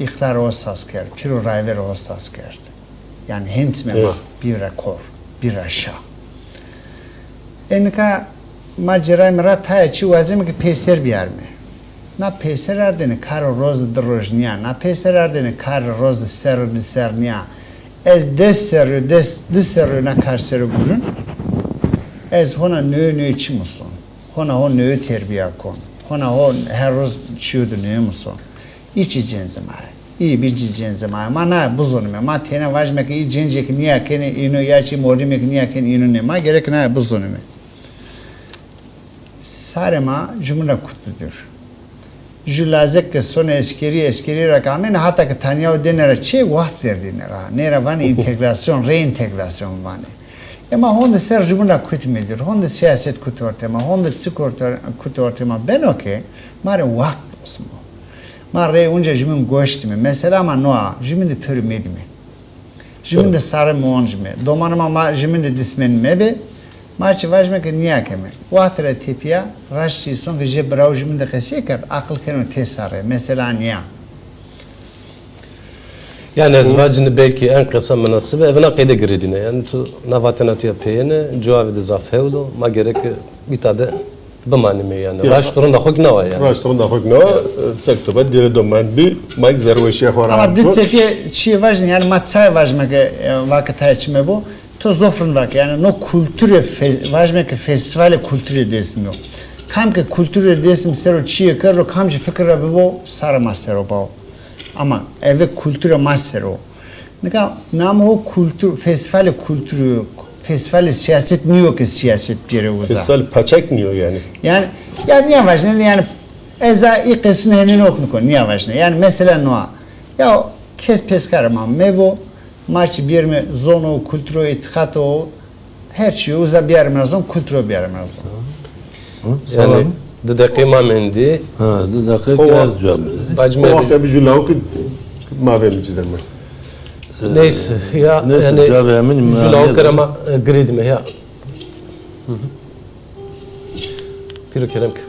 Speaker 5: ikrar o sas kar piro rayver o sas kar yani hent me ma bir rekor bir aşa enka ma ceray mera ta çi vazim ki peser biyar me na peser ardene kar roz drojnia na peser ardene kar roz ser sernia ez deser na kar ser gurun ez hona nö içi musun hona hon nö terbiye kon hona hon her roz çiyordu nö musun içi cenzema iyi bir cenzema mana buzonu ma tene vajme ki cenje ki niye kene ino yaçi morime ki niye kene ino ne ma gerek na buzonu sarema cumhuriyet kutludur Julazek ke son eskeri rakamen hatta ki tanya denera çe vaxt derdinera nera van integrasyon reintegrasyon vane ama honda ser cumhuriyet kutmedir honda siyaset kutortema honda kutortema ben okey mare vaxt osmo mare unca jumun goştimi mesela ma noa jumun de pörmedimi jumun de sarı monjme domanama ma jumun de dismenmebe Marci vajme ki niye keme? Vahtere tipiya raşçı son ki je braujumun de kesikar akıl kenu tesare mesela niye?
Speaker 2: Yani ezvacını belki en kısa münasebe evine kayda girdine. Yani tu navatena tu yapayene cevabı da zafhevlo ma gerek bir tane bımanime yani. Raş durun da hok ne var yani.
Speaker 1: Raştırın da hok ne sektoba dire doman bi mak zerveşe
Speaker 5: Ama
Speaker 1: horan.
Speaker 5: ditse ki çiğ vajne yani matsay vajme ki vakit hayçme bu to zofrun vak yani no kültüre vajme ki festivale kültüre desim yok. Kam ki kültüre desim sero çiğ karo kam ki fikra bu sarı masero bu. Ama eve kültüre masero. Nika namı o kültür festivale kültürü festivale siyaset mi yok ki siyaset bir uza.
Speaker 1: Festival paçak niyor yani.
Speaker 5: Yani niye vajne yani eza ikisini henin okunu niye vajne yani mesela noa ya kes peskarma mebo maç bir mi zonu kültürü itikato her şey uza bir mi zon kültürü bir mi zon.
Speaker 2: Yani de dakika mendi
Speaker 7: Ha, de dakika biraz cevap.
Speaker 1: O
Speaker 2: bacme
Speaker 1: vakti bir julav ki mavem ciderme.
Speaker 2: neyse ya
Speaker 7: Neyse,
Speaker 2: yani
Speaker 7: cevabı eminim.
Speaker 2: julav karama gridme ya. Piro kerem ki.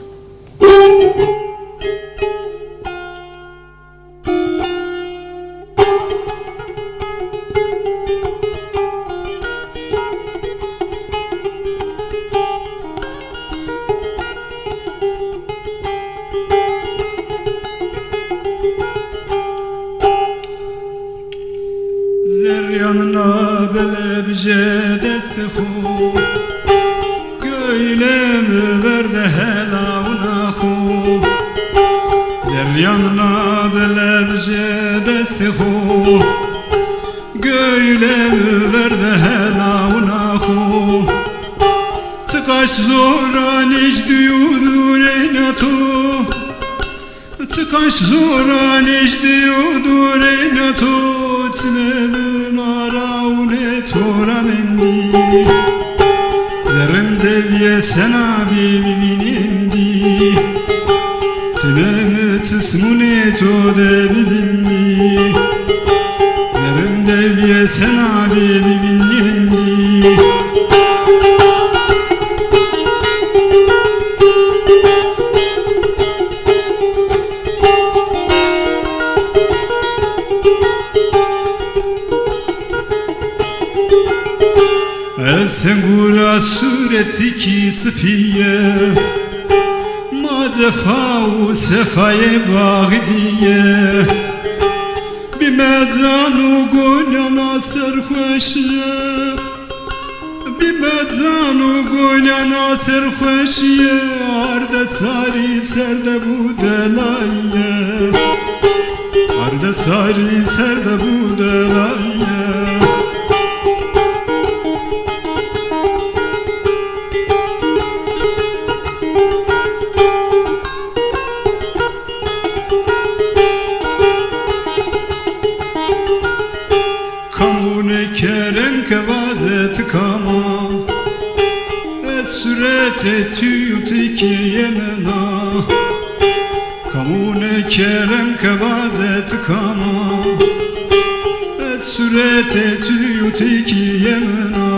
Speaker 8: Zeryanına bele bije dest xu Göylemi verde helavuna xu Zeryanına bele bije dest xu Göylemi verde helavuna xu Tıkaş zoran iş duyudur eynatu Tıkaş zoran iş duyudur eynatu Çinevin aravne toramendi Zerrim devye sena bibinindi Çinemi çısmune to de bibindi Zerrim devye sen abi bibin yendi sen gura sureti ki sıfiye ma cefa u sefaye bağdiye بمدزانو گولیانا سرخوشیه بمدزانو گولیانا سرخوشیه ارد ساری سرده بوده لایه ارد ساری سرده بوده لایه kerem kevazet kama et süret et yut ki yemena kamune kerem kevazet kama et süret et yut ki yemena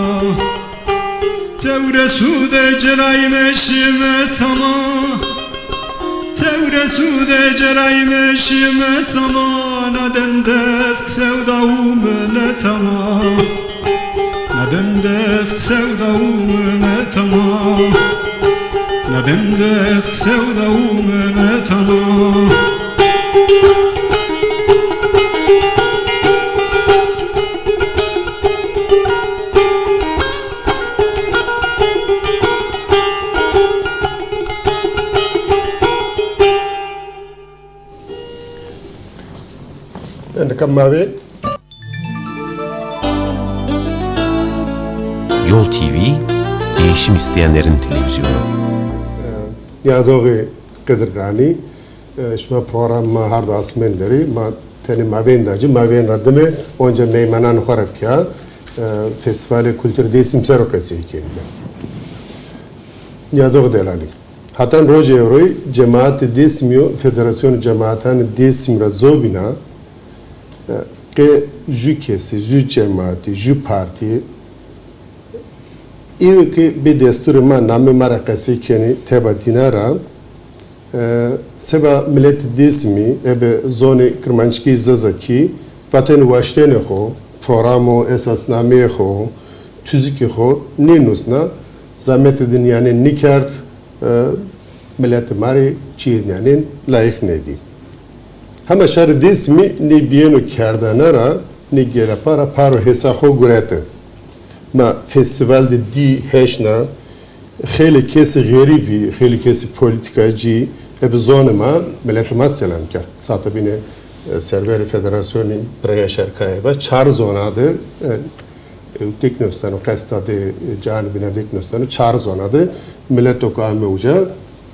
Speaker 8: tevre sude ceray meşime sama tevre sude ceray meşime sama nadem desk sevdavum letama nadem desk sevdavum letama nadem desk sevdavum letama
Speaker 1: Mavi.
Speaker 9: Yol TV, değişim isteyenlerin televizyonu.
Speaker 1: Yadoğu Kadirgani, şma program harda asmenleri, ma teni Mavin dacı, Mavin radımı onca meymanan xarab kya, festivali kültür desim serokası ikenle. Yadoğu delani. Hatan roje euroy, cemaat desmiyo, federasyon cemaatan desim razobina, که جو کسی، جو جماعتی، جو پارتی ایو که به دستور ما نام مرا کسی کنی تبا دینارا سبا ملت دیسمی ebe زونی کرمانچکی ززکی وطن واشتن خو پروگرامو اساسنامه خو تüziki خو نینوسنا زحمت دنیانه نیکرد ملت ماری چی یعنی لایق ندی همه شهر دیسمی نی بیانو کردنه را نی گله پارو حسا خو گرته ما فستیوال دی هشنا خیلی کسی غریبی خیلی کسی پولیتیکاجی ابزون ما ملت ما سلام کرد ساعت بینه سرور فدراسیونی برای شرکای و 4 زوناده دکنستانو قصد جانبینا دکنستانو 4 زوناده ملت o کام اوجا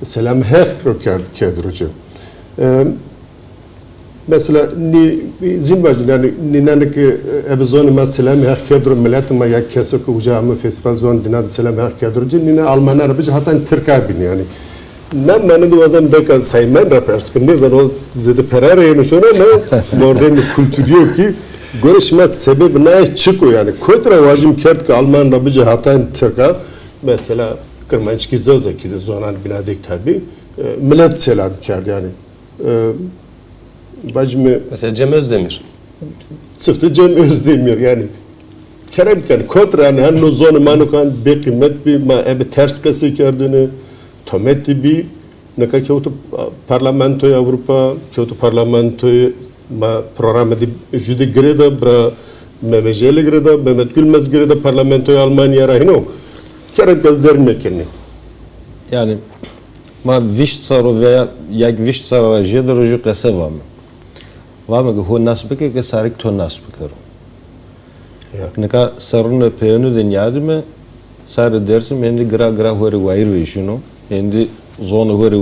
Speaker 1: سلام هر رو کرد روچه mesela ni zinbacı yani ninane ki ebzoni ma selam hak kadro milletime yak kesok ucamı festival zon dinad selam hak kadro nine Almanlar arabacı hatta Türkiye bin yani ne mane de vazan beka sayman rapers ki zan o zede perare yani şuna ne modern kültürü ki görüşme sebep ne çıkıyor yani kontra vacim kert ki Alman arabacı hatta Türkiye mesela Kırmançki zazaki de zonan binadik tabi millet selam kert yani Bacımı
Speaker 2: mesela Cem Özdemir.
Speaker 1: Sıftı Cem Özdemir yani kerem kan kontra yani hanno zonu manukan be kıymet bir ma ebe ters kası kerdini tometi bir ne kadar kötü parlamentoya Avrupa kötü parlamentoya ma programı di jüde greda bra memejele greda Mehmet Gülmez greda parlamentoya Almanya rahino kerem kazder mekeni
Speaker 3: yani ma viştsaro veya yak viştsaro jedroju kese var mı? Var mı ki ho nasbike ki sarik to nasbikero. Ne ka sarun peyonu dünyada mı? Sarı dersim hendi gra hori vair vejino, hendi zonu hori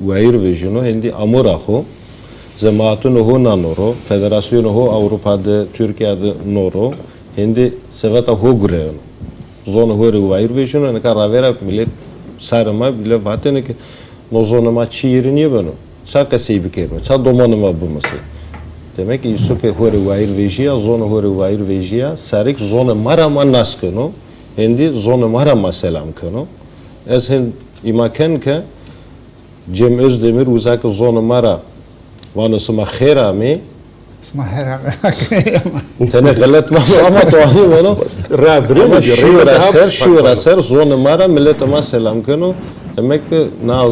Speaker 3: vair vejino, hendi amora ho, cemaatun ho nanoro, federasyonu ho Avrupa'da, Türkiye'de noro, hendi sevata ho greo. Zonu hori vair vejino, ne ka ravera bile sarıma bile vatene ki no zonu ma çiğirini bano. Sa kasey bikero, sa domanıma bulması. Demek ki iso ke hori vair vejiya, zona hori vair vejiya, sarik zona marama naskano, hendi zona marama selam kano. Ez hen imaken ke Cem Özdemir uzak zona mara vanası ma kherami,
Speaker 5: اسمها هرم
Speaker 3: tene galet var ama toani vano.
Speaker 1: رادري
Speaker 3: Ama şu raser zona mara millet ama selam kano. Demek ki na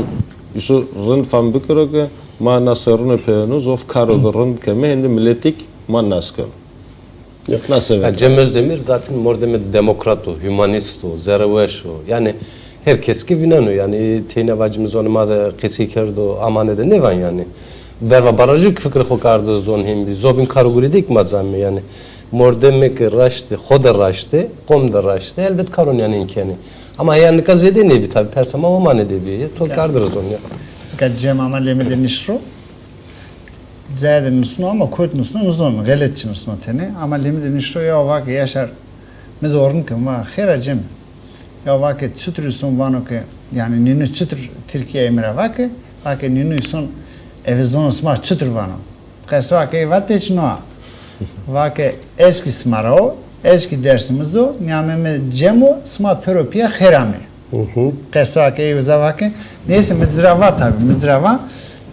Speaker 3: iso rın fan bükro ke ma nasırını peynu zof karo rın keme hendi milletik ma naskano. Nasıl
Speaker 2: Yani Cem Özdemir zaten mordeme demokrat o, hümanist o, zerveş o. Yani herkes ki binan o. Yani teyne vacımız onu mada kesi kerdo amanede ne var yani. Verva barajı fikri hokardı zon hem bir zobin karuguri dik mazam yani. Mordeme ki raştı, hoda raştı, komda raştı. Elbet karun yani inkeni. Ama yani gazete nevi tabi persama o mane deviye. To kardırız onu ya.
Speaker 5: Cem ama lemede nişro. Zade nusno ama kut nusno nuzon galetçi nusno tene ama lemede nişro ya vak yaşar me doğrun ki ma khira Cem ya vak çütrüsün vano ki yani ninu çütr Türkiye emre vak ninu son evizon sma çütr vano kasva ki vateç no vak eski smaro eski dersimiz o nyameme Cemo sma peropia khirame kasva ki evizavak neyse mizrava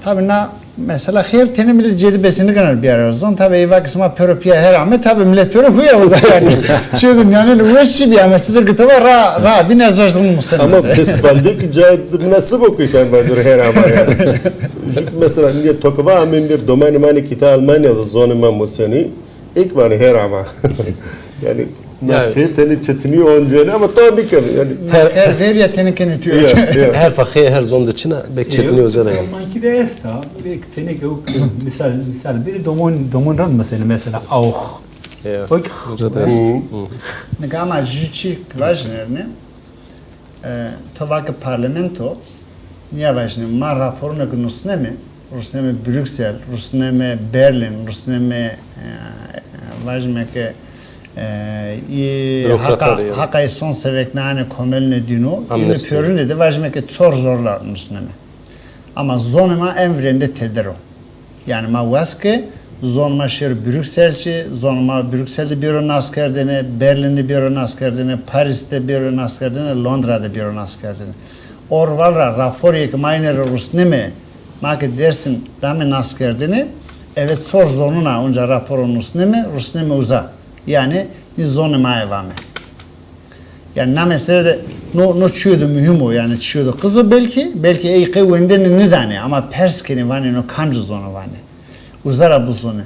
Speaker 5: tabi na mesela her tane millet cedibesini kadar bir arasın. Tabi eyvah kısma peropiya her ahmet tabi millet peropiya o zaman yani. Çünkü yani uğraşçı bir ahmetçidir ki tabi ra bir nezvarsın muhtemelen.
Speaker 1: Ama festivaldeki cahidim nasıl bakıyorsan bazı her ama yani. Mesela niye tokava amin bir domain mani kita Almanya'da zonuma museni ilk bana her ama. Yani nafet teni çetini onca ama tabii ki yani.
Speaker 5: Her veriye teni kenetiyor.
Speaker 2: Her fakir her zonda çina bekçetini özele yani.
Speaker 6: Manki de esta, bir tane ki misal bir domon ran mesela auch.
Speaker 2: Evet.
Speaker 5: Nek ama jüçik važnerne tovake parlamento niye važne ma raporuna rusneme Brüksel, rusneme Berlin, rusneme važme ke hakay son seveknane komelne dino yine pöründe de važme ke çor zorlar rusneme. Ama zonema emvrende tedero. Yani ma vaske zonma şehir Brükselçi, zonma Brüksel'de bir askerdene, Berlin'de bir askerdene, Paris'te bir askerdene, Londra'da bir askerdene. Orvalra raporiyek mayner rusneme Maki dersin damen askerdene, evet sor zonuna onca raporun rusneme uza. Yani biz zonema evame. Yani na mesele de no çiyordu mühim o yani çiyordu. Kızı belki ey kevendeni nedeni ama perskeni vani no kancı zonu vani. Uzara bu zonu.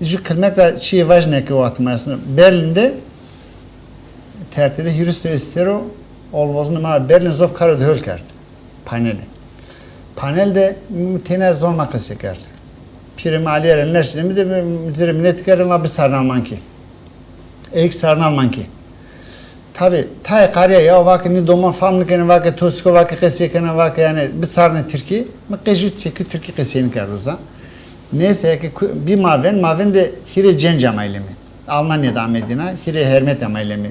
Speaker 5: Şu kılmakla şey vajne ki o atmayasını. Berlin'de tertili Hürüstü Estero olvazını ma Berlin zof karı dölker paneli. Panelde tener zon makası kerdi. Piri maliyer enler mi de müzire millet kerdi ama bir sarnalmanki. Ek sarnalmanki. Tabi tay karya ya vakini doman famlıkene vakı tosko vakı kesiyekene vakı yani bir sarne Türkiye mi kejut seki Türkiye kesiyeni kerduza. Neyse ki bir maven de hire cenc amaylemi. Almanya'da amedina hire hermet amaylemi.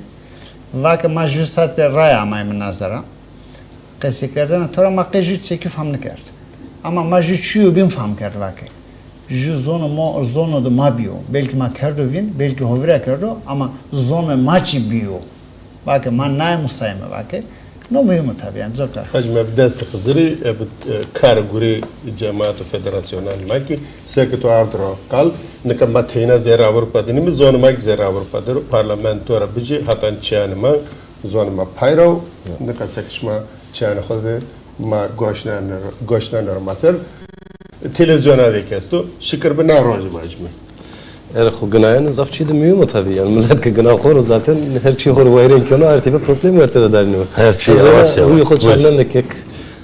Speaker 5: Vakı majusat raya amayımın nazara. Kesikerden sonra makke jüt seki famlı kerdi. Ama majüçüyor bin fam kerdi vakı. Jü zonu da mabiyo. Belki ma kerdo vin, belki hovira kerdo ama zonu maçı biyo. Vakı man nay musayme vakı. No mühim tabii yani zokar.
Speaker 1: Hacme bir deste kızırı kar guri cemaatu federasyonel maki sekreto ardro kal nika matena zera Avrupa dinimi zonu mak zera Avrupa der parlamento arabici hatan çanma zonu ma payro nika sekşma çanı khode ma goşnan masar televizyona dekesto şükür bina roji majme.
Speaker 2: Erxo gınayan zafçı da mühim tabii yani millet ki gına khor zaten her şey hor vayre imkanı artı bir problem var darini.
Speaker 7: Her şey yavaş yavaş.
Speaker 2: Bu yokul çarlan da kek.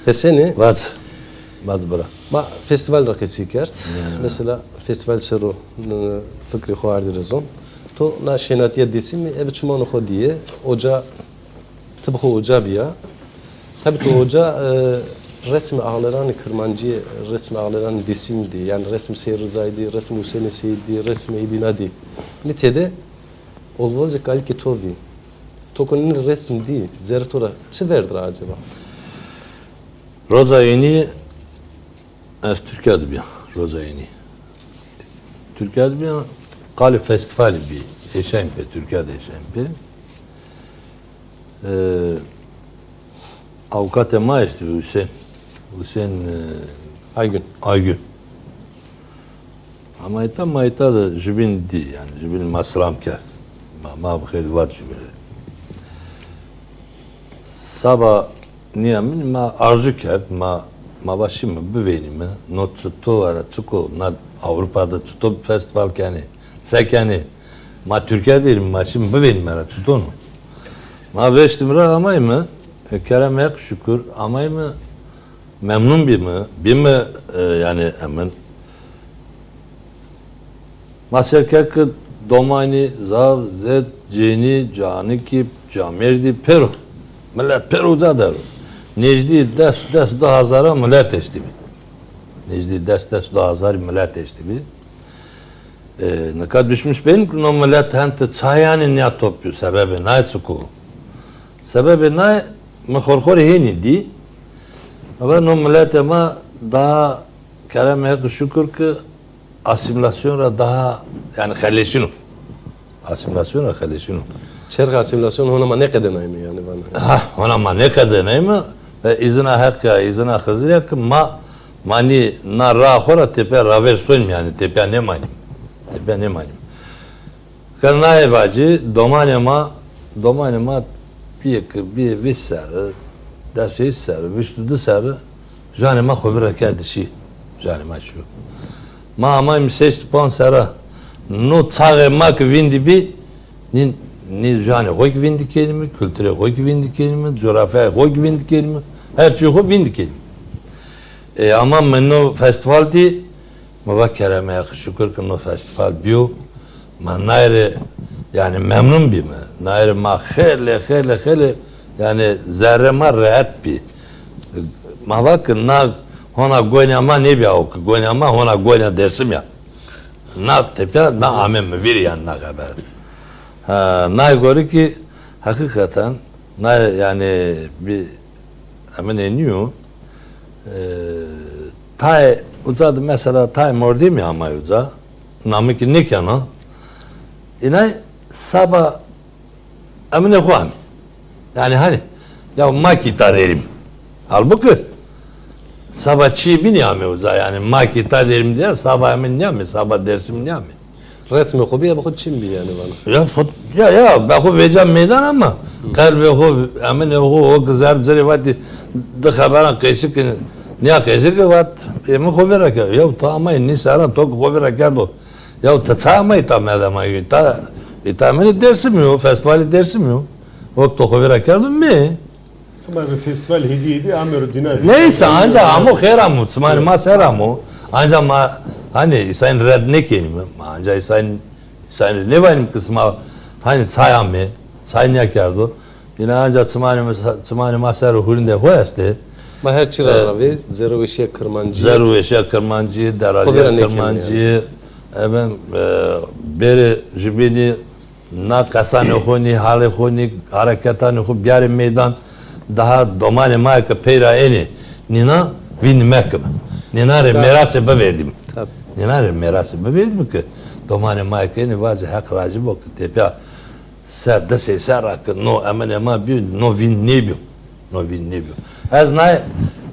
Speaker 2: Heseni.
Speaker 7: Vaz bırak.
Speaker 2: Ma festival rakesi kert. Mesela festival sero fikri xoardi rezon. To na şenatiye desim evet çumanı xo diye oca tıbxo oca biya. Tabii to oca resmi ağlarani Kırmancı resmi ağlarani desimdi. Yani resmi Seyir Rıza'ydı, resmi Hüseyin Seyit'di, resmi İbina'di. Nitede olvazı kalki tovi. Tokunun resmi değil. Zertora çı verdir acaba?
Speaker 7: Rozayeni az Türkiye adı bir Rozayeni. Türkiye'de bir Kali Festivali bir Eşenpe, Türkiye'de Eşenpe. Avukat ema işte Hüseyin Aygün. Ama ita da jübin di yani jübin masram kar. Ma bxel vat jübin. Sabah niyemin ma arzu kar ma başım büvenimi not tutu var çıko na Avrupa'da tutu festival kani sekani ma Türkiye'de ma şimdi büvenim ara tutun. Ma beştim ra amayımı kerem yak şükür amayımı memnun bir mi yani hemen Maserkek domani zav zed ceni cani ki camerdi Peru millet Peru'da der Necdi dest da hazara millet eştibi Necdi dest da hazar millet eştibi ne kadar düşmüş benim ki no millet hente çayani ne topluyor sebebi ne çıkıyor sebebi ne mekharkhori heni di ama no millet ama daha kerem yak şükür ki asimilasyona daha yani xeleşinu. Asimilasyona xeleşinu.
Speaker 2: Çerk asimilasyon honama ne kadar neymi yani bana?
Speaker 7: Ha, honama ne kadar neymi? Ve izina hakka, izina xızır ki mani na rahora tepe raver soyim yani tepe ne manim. Tepe ne manim. Kanay bacı domanema bir visarı da şey sarı, viştudu sarı janema xubra kerdişi. Janema şu. Ma amayım seçti pansara no çağırmak vindi bi ni jane hoy vindi kelime kültüre hoy vindi kelime coğrafya hoy vindi kelime her şey hoy vindi kelime ama menno festival di ma bakarama ya şükür ki no festival biyo ma naire yani memnun bi mi naire ma hele yani zerre ma rahat bi ma bakın na Hona goynama ne bir avuk, goynama hona goyna dersim ya. Na tepe, na amem mi bir yanına kadar. Na göre ki hakikaten, na yani bir hemen eniyor. Tay uzadı mesela tay mordi mi ama uza, namı ki ne kana? İnay sabah hemen ne kuam? Yani hani ya makita derim. Halbuki sabah çiğ biniyamıyor uza yani makita derim diye sabah emin niyami sabah dersim niyami.
Speaker 2: Resmi hobi bakı çim bir yani bana.
Speaker 7: Ya bakı vecam meydan ama kalbi emin o kızar zeri vati de haberan kayışık niye kayışık vat emin hobi rakar ya tamam ni saran tok hobi rakardo ya tamam tamam adamı ita dersim yok festivali dersim yok o tok hobi rakardo mi?
Speaker 1: Ama bir festival hediyeydi amir dinar.
Speaker 7: Neyse ancak ama kheramu, smani ma seramu, ancak ma hani İsa'nın red ne kelime, ancak İsa'nın ne benim kısma hani sayamı, sayın yakardı. Yine ancak smani ma seru hulinde hoyaste.
Speaker 2: Ma her çıra ve zero eşya kırmancı.
Speaker 7: Zero eşya kırmancı, deraliye kırmancı. Ben beri jibini na kasane honi, hale honi, hareketane hu biyari meydan. Daha domane maika peyra eni nina vin mekme nina re merase beverdim nina re merase beverdim ki domane maika eni vazı hak racı bok tepe sa da se sarak no amen ama bir no vin nebio az nay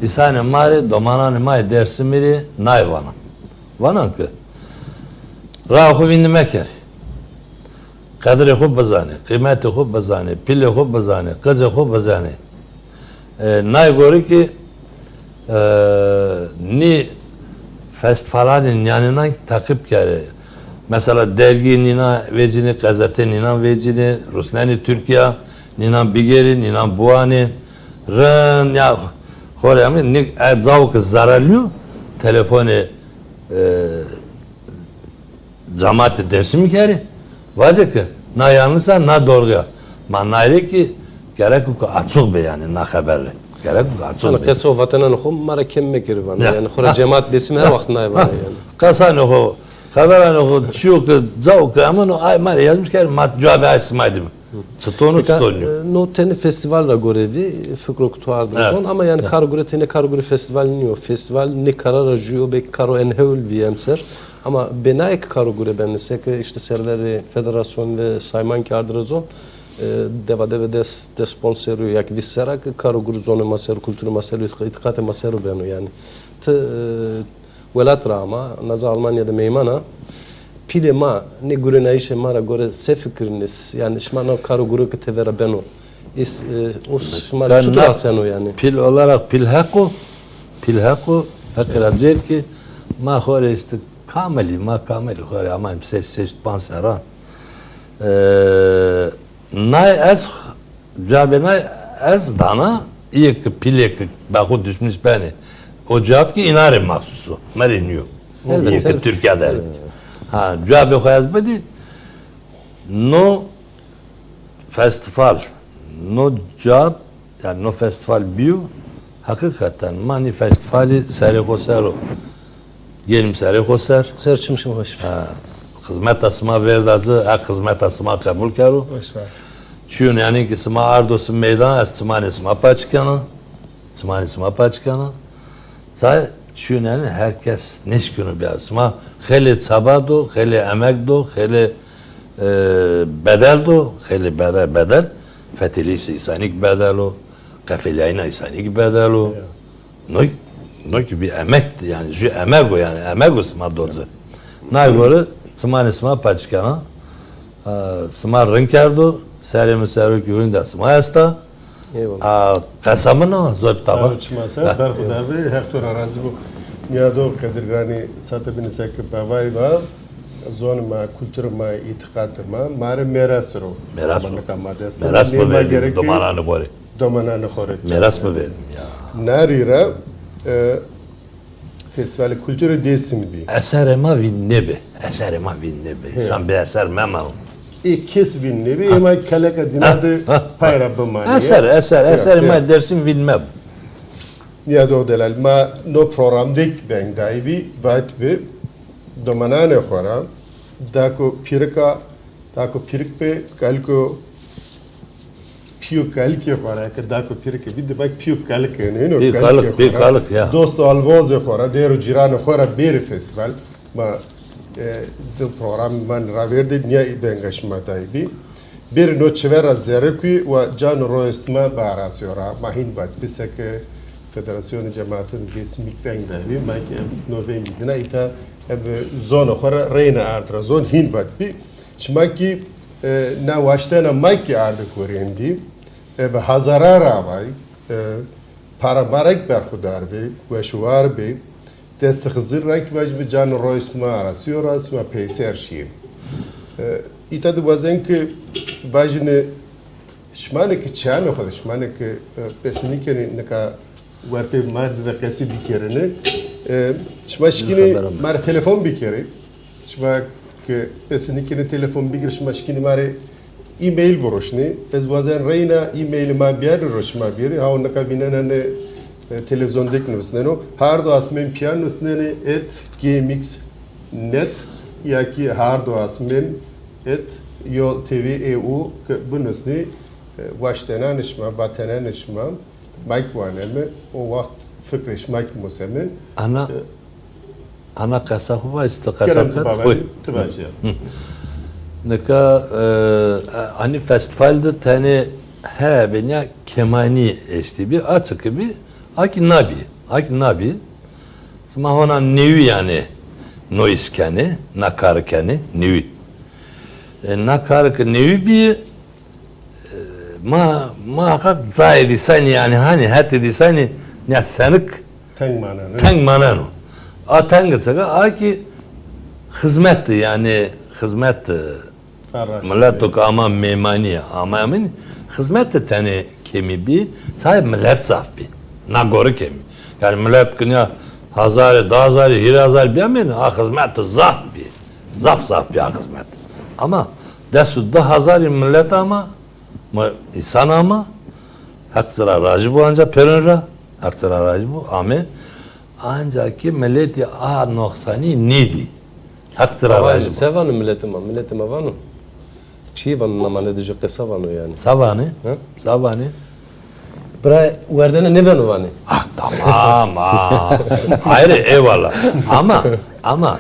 Speaker 7: isane mare domana may dersimiri nay vanan ki rahu vin meker kadri khub bazane kıymeti khub bazane pili khub bazane kızı khub bazane nay göre ki ni festivalin yanına takip kere mesela dergi nina vecini gazete nina vecini Rusnani Türkiye nina bigeri nina buani ren ya Kore'min ni zavuk zararlı telefonu zamanı dersim kere vacı ki na yanlışsa na doğruya manayre ki gerek yok açık be yani na haberle gerek yok açık
Speaker 2: Yani
Speaker 7: be
Speaker 2: keso vatanın hum mara kemme kiri bana yani xora cemaat desim her vakit nay bana yani.
Speaker 7: Kasan o haberan o çok zavuk ama ay mara yazmış ki mat cevabı açmaydım Çıtonu çıtonu.
Speaker 2: No teni festival ragorevi fikro kutuardı
Speaker 7: Evet.
Speaker 2: zon ama yani kargure teni kargure festival niyo. Festival ne karar jiyo be karo enheul viyemser. Ama benayek kargure benlesek işte serveri federasyon ve sayman kardır zon. Deva de sponsoru yak visserak kargure zonu maseru kültürü maseru itikate maseru benu yani. Velat rama naza Almanya'da meymana pile ma ne gure na işe mara gore se fikriniz yani şmana karo gure ki tevera beno is os şmara çutura seno yani
Speaker 7: Pil olarak pilhaku hakikaten der ki ma hore işte kameli hore ama ses panseran nay az cabena az dana iyi ki pile ki bakı düşmüş beni o cevap ki inare mahsusu meriniyor iyi ki Türkiye'de ha cevabı hayaz bedi no festival no job yani no festival biu hakikaten mani festivali seri kosero gelim seri koser
Speaker 2: serçimşim hoş
Speaker 7: hizmet asma verdazı hizmet asma kabul karo çünkü yani ki sma ardosu meydan asmani sma paçkana say çünkü yani herkes neş günü bir asma hele sabado hele emek do hele bedel do hele bedel fetilisi isanik bedelo kafilayna isanik bedelo no ki bir emekti yani şu emek o yani emek o sma dorze nay göre sma paçkana sma renkardo serimi göründe sma asta kasamına zor tabak
Speaker 1: Sarıçmasa berhudarı Hector arazi bu niyado kadirgani satabini sekip bavay va zon ma kültür ma itikat ma mare merasro
Speaker 7: meras
Speaker 1: ne
Speaker 7: mı verdim domananı gore meras mı verdim ya
Speaker 1: narira festival kültürü desimdi
Speaker 7: eserema vinnebi sen bir eser mema
Speaker 1: İkis vinnebi ama kalaka dinadı payra bımani
Speaker 7: eser ma dersin vinmeb
Speaker 1: niyado delal ma no program dik beng daibi vat bi domanane khora dako pirik pe kalko piu kalki khora ke dako pirik bi de bak piu kalki ne no
Speaker 7: kalki ya
Speaker 1: dosto alvoze khora deru jiran khora bir festival ma do program man raverdi niya bengaşma daibi bir no çevera zerekui ve can roisma barasora mahin vat bisek Federasyonu cemaatun gesmik vengdavi mak november dina ita zona khora reyna artra zon hin vat bi çmaki na washtana maki ardı korendi be hazara ravay para barak berkhudar ve şuvar be destkhzir rak vajb can roisma arasıyor asma peyser şi ita de bazen ki vajne şmanek çano khod şmanek pesnikeni neka وقتی من در کسی بیکرنه شما شکینی مار تلفن بیکری شما که پسنی کنی تلفن بیکر شما شکینی مار ایمیل بروشنی از وزن رینا ایمیل ما بیار روش ما بیاری ها اونکا بینن تلویزیون دک نوستنو هر دو اسمن پیان نوستنه ات gmx net یا کی هر دو اسمن ات yol tv eu که بنوستنی واشتنا نشما وطنا نشما Mike Wanelme o vakit fikriş Mike Musemin
Speaker 7: ana kasahı var işte
Speaker 1: Kerem
Speaker 7: kasahı
Speaker 1: Baba'nın tıbacı.
Speaker 7: Neka hani festivalde tane he benya kemani işte bir açık bir akinabi smahona nevi yani noiskeni nakarkeni nevi nakark nevi bir ma hak zaydi sani yani hani hatta di sani ne sanık teng manano a tengtega a ki hizmet yani hizmet millet ama memani ama emin hizmet tane kemi bir sahip millet zaf bir nagore kemi yani millet kınya hazar dazar hirazar bir emin a hizmet zaf bir zaf bir hizmet ama desudda hazar millet ama insan ama hatta racı bu ancak perunra hatta racı bu ame ancak ki milleti a noksani nidi hatta racı
Speaker 2: sevanı milletim vanu Çi van namane de jo qesa vano yani.
Speaker 7: Sabahını. Sabahını.
Speaker 2: Bra werdene ne vano vani?
Speaker 7: Tamam. Hayır eyvallah. Ama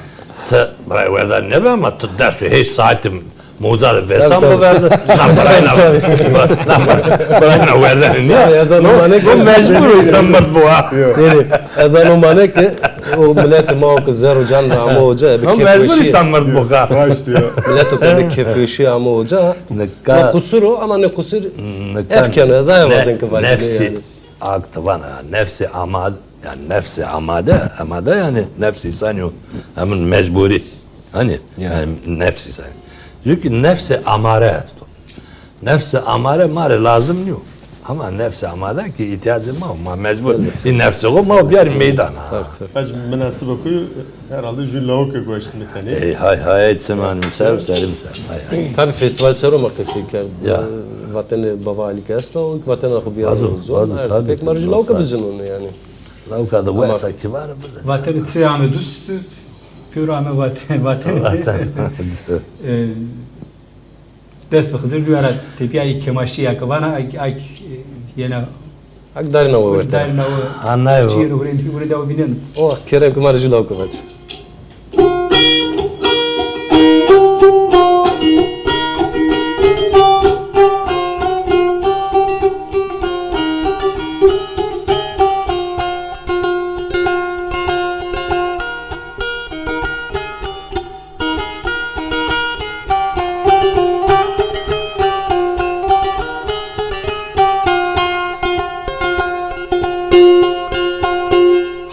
Speaker 7: buraya verden ne be ama dersi hiç saatim muzadı versem mi verdi? Buraya verden ne?
Speaker 2: Ezan umane
Speaker 7: Bu mecbur sanmır bu ha.
Speaker 2: yani ezan umane ki o millet ma o zero can ama hoca
Speaker 7: Bu mecbur sanmır bu ha.
Speaker 1: Baş diyor.
Speaker 2: millet o kadar kefişi ama hoca ne kusuru ama ne kusur efkene zayavazın ki
Speaker 7: Nefsi aktivana, nefsi amad yani nefsi amade yani nefsi sanıyor hemen mecburi hani yani nefsi sanıyor. Çünkü nefsi amare nefsi amare mare lazım yok ama nefsi amade ki ihtiyacım var ama mecbur nefsi o ma bir meydan
Speaker 1: Baş münasip okuyor. Herhalde jüllao ki koştu bir tane.
Speaker 7: hay zaman sev serim hay
Speaker 2: tabi festival sero makası ki
Speaker 7: Ya.
Speaker 2: vatanı baba Ali Kasta o vatanı akıbiyar
Speaker 7: Azı, tabii,
Speaker 2: pek marjı lauka bizim onu yani.
Speaker 7: Lavka da bu esa kibar
Speaker 6: Vatanı tsiyame dus pürame vatanı. Dest ve Hızır Güvera tepi ay kemaşi yakabana ay yena
Speaker 2: Akdarin o verdi.
Speaker 6: Darna o
Speaker 7: Anlayo.
Speaker 6: Çiğir uğrayın da o binen.
Speaker 2: O kerem ki marjı lauka vat.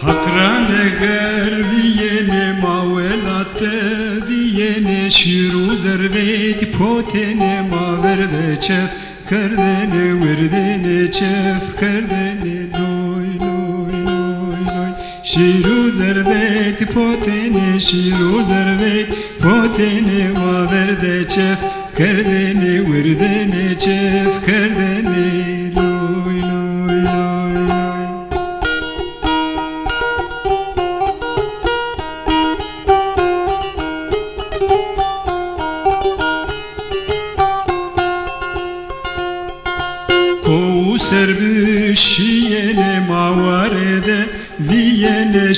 Speaker 8: Hatrane ger viyene mavelate viyene şiru zerveti potene maverde çef kerdene verdene çef kerdene loy loy loy loy şiru zerveti potene şiru zerveti potene maverde çef kerdene verdene çef kerdene loy loy loy loy Serbüşiyene mavarede viyene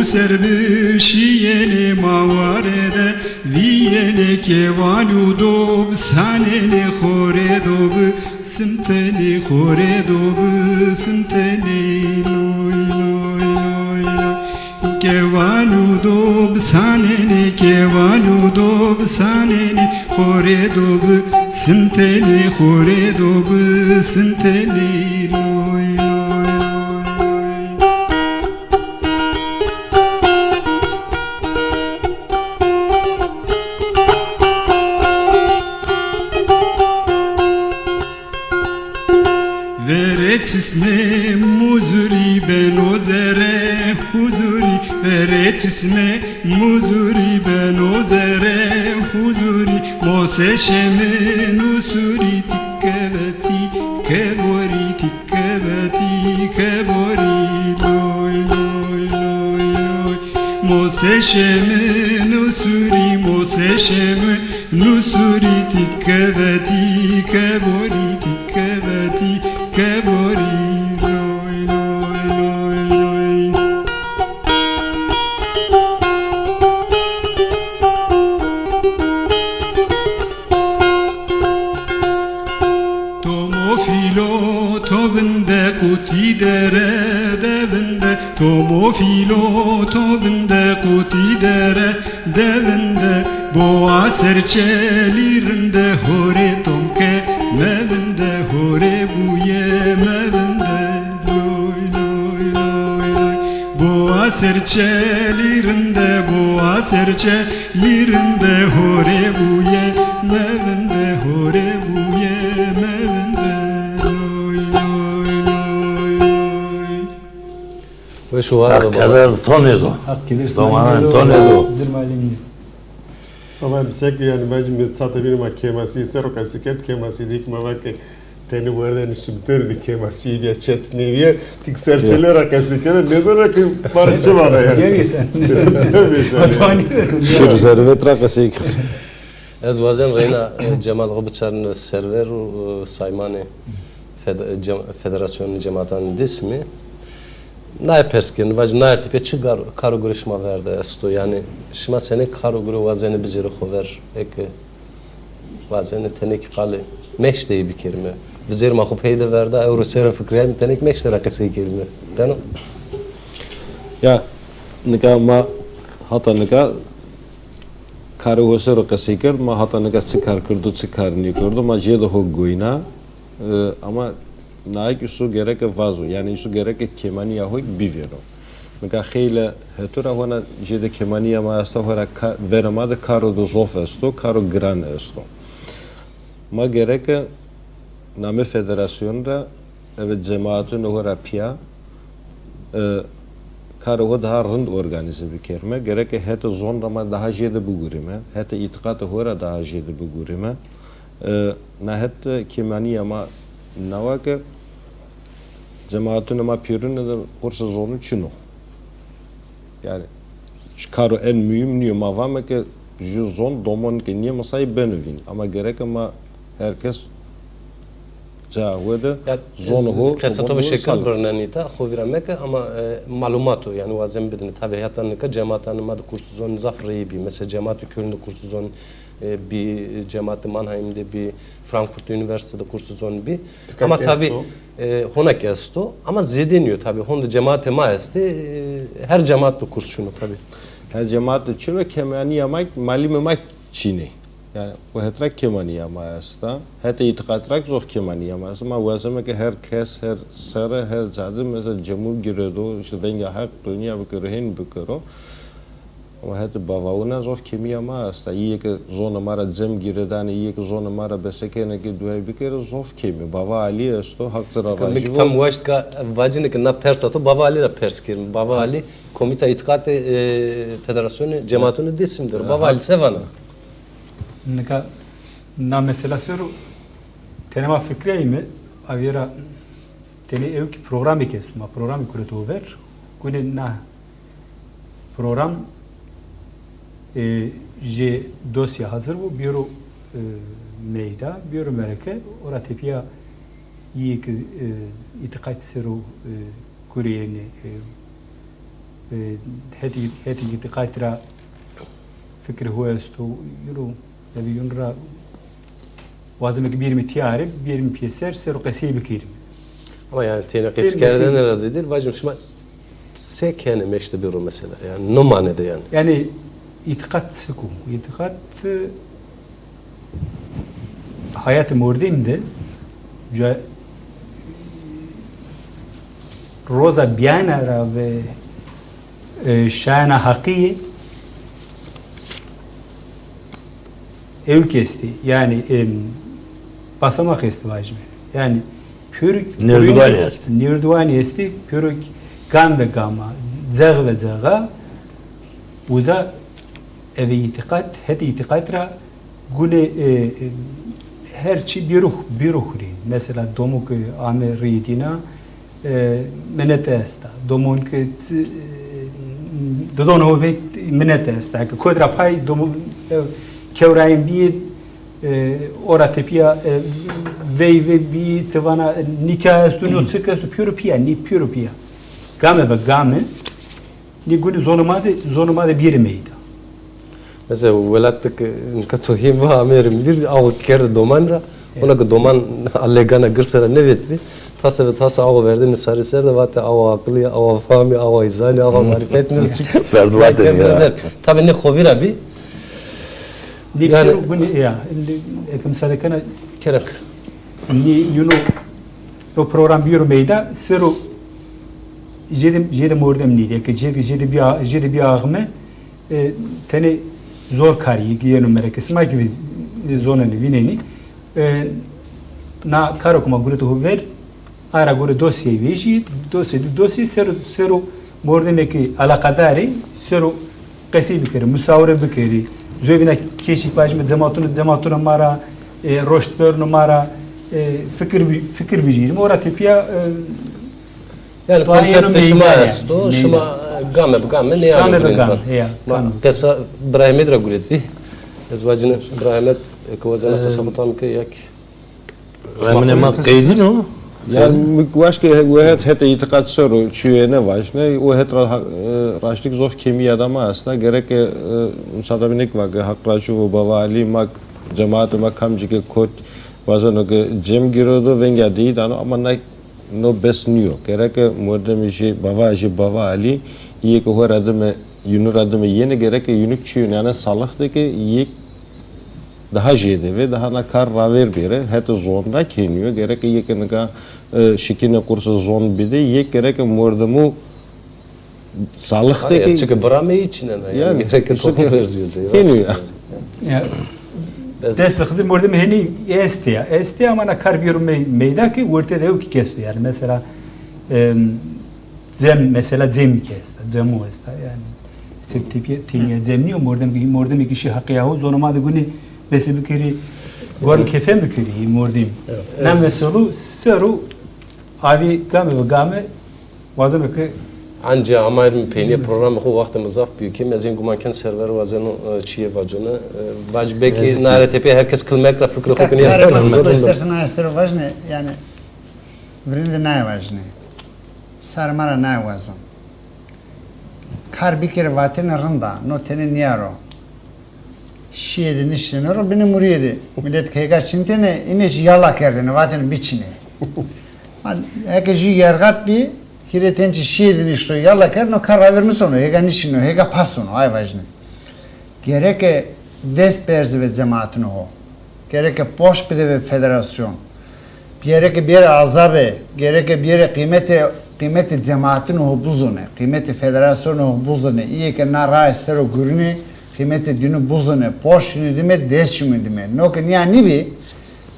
Speaker 8: serbüşiyene mavarede viyene kevalu dob sanene khore dob simtene khore dob simtene loy loy loy loy kevalu dob sanene khore dob simtene khore dob simtene loy loy loy Veret isme muzuri ben ozere huzuri Veret isme muzuri ben ozere huzuri Mose şemen usuri tikkeveti kebori tikkeveti kebori loy loy loy loy Mose şemen usuri tikkeveti kebori tikkeveti kebori loy loy loy loy Tomofilo tobinde kuti dere devinde Tomofilo tobinde kuti dere devinde Boğa serçelirinde hore tomke mevinde hore buye mevinde loy loy loy loy Boğa serçelirinde hore buye mevinde hore buye mevinde loy loy loy loy
Speaker 2: Ve şu var da
Speaker 7: kadar tonedo
Speaker 6: Hak gelirsin.
Speaker 7: Zamanın tonedo
Speaker 6: Zirmalimni.
Speaker 1: Ama bisek yani bence sata bir mahkemesi sero kasiket kemasi dik mavake teni verden şimter dik kemasi bir chat neviye tik serçeler akasiket ne zaman ki parça var yani.
Speaker 6: Gel sen.
Speaker 1: Tabii.
Speaker 2: Şir zervet rakası. Ez wazen reyna Cemal Gıbıçar'ın server u saymani Federasyonu Cematan dismi Nay perskin, vaj nay tipe çıgar karu grishma verde esto yani şma sene karu gru wazeni bijeri khover ek wazeni tenek qali mesh dey bir kelime bizer ma khop heyde verde euro sera fikrem tenek mesh tera kase kelime tano
Speaker 3: ya nika ma hata nika karu hosero kasikir ma hata nika çıkar kurdu çıkarını kurdu ma jeda hog goyna ama naik isu gerek vazo yani isu gerek kemaniya hoy bivero mega khile hetura hona jede kemaniya ma asta hora verama de karo do zof esto karo gran esto ma gerek name federasyonda evet cemaatun hora pia karo ho daha rund organize bir kerme gerek het zonda ma daha jede bugurime het itiqat hora daha jede bugurime na het kemaniya ma Navake cemaatine ma pirine de kursa zonu çino. Yani çıkarı en mühim niye ma vame ke ju zon domon ke niye masayı benevin ama gerek ama herkes cahvede zonu ho.
Speaker 2: Kısa bir şekil burnanita xovirameke ama malumatı yani wazem bedini tabi hatanlıka cemaatanı ma kursu zon zafriyi bir mesela cemaatü Köln'de kursu zon bir cemaat Mannheim'de bir Frankfurt Üniversitede kursu zon bir ama tabi honak esto ama zedeniyor tabi honda cemaate maeste her cemaatle kurs şunu tabi
Speaker 3: her cemaatle çino kemani yamak mali memak çini yani bu hetrak kemani yamayasta hete itikatrak zof kemani yamayasta ama vazeme ki herkes her sara her zadı mesela cemur giredo işte denge hak dünya bükürü hin bükürü ama hete bavavuna zof kemi yamayasta iyi ki zona mara cem giredan iyi ki zona mara besekene ki duay bükürü zof kemi bava ali esto hakzara
Speaker 2: rajvo tam vaşt ka vajine ki na persato bava ali ra perskirim bava ali komita itikate federasyonu cemaatunu desimdir bava ali sevana
Speaker 6: Neka na mesela soru tenema fikriye mi avira teni ev ki programı kesma programı kurutu ver kune na program je dosya hazır bu büro meyda büro mereke ora tepiya iyi ki itikat seru kuriyeni heti itikatira fikri huestu yuru tabii yunra vazimek bir mi tiyari bir mi piyeser seru kasiye bikirim.
Speaker 2: Ama yani tene keskerden razıdır. Vacım şuma sekene meşte bir mesela yani no manede yani.
Speaker 6: Yani itikat sıkı. İtikat hayatı mordimde roza biyanara ve şana hakiye ev kesti yani basamak esti vacime yani pürük nirduani esti pürük gam ve gama zag ve zaga buza ev itikat hedi itikatra gune her çi bir ruh mesela domuk ameridina menete esta domuk dodon hovet menete esta kodra pay domuk Kevrayın bir ora tepiya ve bir tavana nikah estunu sıkısı pürüpiya ni pürüpiya game ve game ni günü zonumada bir meyda.
Speaker 2: Mesela velattık katohim va amerim bir av kerde domanra ona ki doman allegana gırsara ne vetli tasa ve tasa av verdi nisari serde vate av akıllı av fahmi av izani av marifet ne çık
Speaker 7: verdi vate ya
Speaker 2: tabi ne khovira bi
Speaker 6: yani bunu ya kimse kana
Speaker 2: kerek
Speaker 6: ni no program büro meyda seru jedim ordem ni ki jedi bir ağme tane zor kariye giyelim merekesi ma gibi zonani vineni na karo kuma gure to ver ara gure dosye veji dosye seru mordem ki alakadari seru qasi bikeri musawire bikeri Zövina keşif başımı zematuna mara roştör numara fikir bijirim ora tepiya
Speaker 2: yani konsept şuma esto şuma game ne yani
Speaker 6: ya
Speaker 2: kesa Brahimedra guretvi Ez vacine İbrahim'et kovazana kasabutam ki yak.
Speaker 7: Remine ma qeydin o?
Speaker 3: Yani mükvaşke vehet het itikat soru çüyene vaşne o het raşlik zof kimi adama aslında gerek sadabinik var hakracı ve bavali mak cemaat mak kamcıke kot vazano ke cem girodo venga değil ama no best niyo gerek modem işi bavali iyi ki her adım yunur adım yine gerek yunuk çüyene yani salahtaki iyi daha jede ve daha nakar raver bire het zonda keniyor gerek yekenka şikine kursu zon bide yek gerek mordumu sağlıktaki
Speaker 2: Çünkü brame içine yani gerek tohum verziyor.
Speaker 3: keniyor
Speaker 6: دست خزر مورد مهنی استی ama na kar bir meyda ki ortada yok ki kesti yani mesela zem kesti zemu esta yani septipi tinya zemniyor mordem ki şey hakkı yahu zonuma da günü besi bikiri gorm kefen bikiri mordim nam mesela seru abi game vazım ki
Speaker 2: Anca amayım peyni programı ku vakti mızaf büyük ki mezin gumanken server vazını çiye vacını vaj beki nare tepe herkes kılmakla fikri hukuni
Speaker 5: yapar. Kare istersen ayastırı vajne yani vrinde nay vajne sarmara nay vazım. Kar bir kere vatin rında no teni niyaro şiyedi nişlenir beni muriyedi millet kayga çintene ineç yala kerdine vatin biçine. Herkes yergat bir Hiretenci şiirin işte yalla kar no kar vermiş onu hega nişino hega pasonu ay vajne gereke desperzi ve cemaatino ho gereke poş bide ve federasyon gereke bir azabe gereke bir kıymeti cemaatino ho buzune kıymeti federasyonu ho buzune iyi ki nara estero gurni kıymeti dünü buzune poş dünü dime desçümü dime no ki niya nibi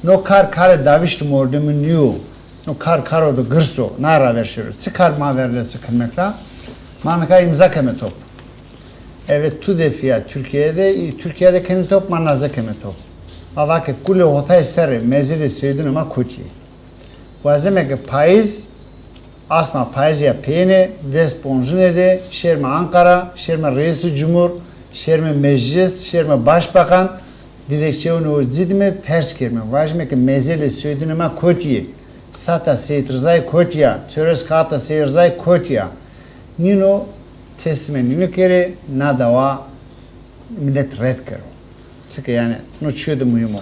Speaker 5: no kar daviştu mordumun niyo no kar odu gırso nara verşiyor. Çıkar ma verilesi kılmakla. Manka imza keme top. Evet tu defiya Türkiye'de kendi top manazı keme top. Ama ki kule hota istere mezili seydin ama kuti. Vazime ki paiz asma paiz ya peyne des bonjunede şerme Ankara, şerme reisi cumhur, şerme meclis, şerme başbakan dilekçe onu zidme pers kerme. Vazime ki mezili seydin ama kuti. Sata seytrzay kotya, çörez kata seyrzay kotya. Nino tesme nino kere na dava millet red kero. Çünkü yani no çöde mühim o.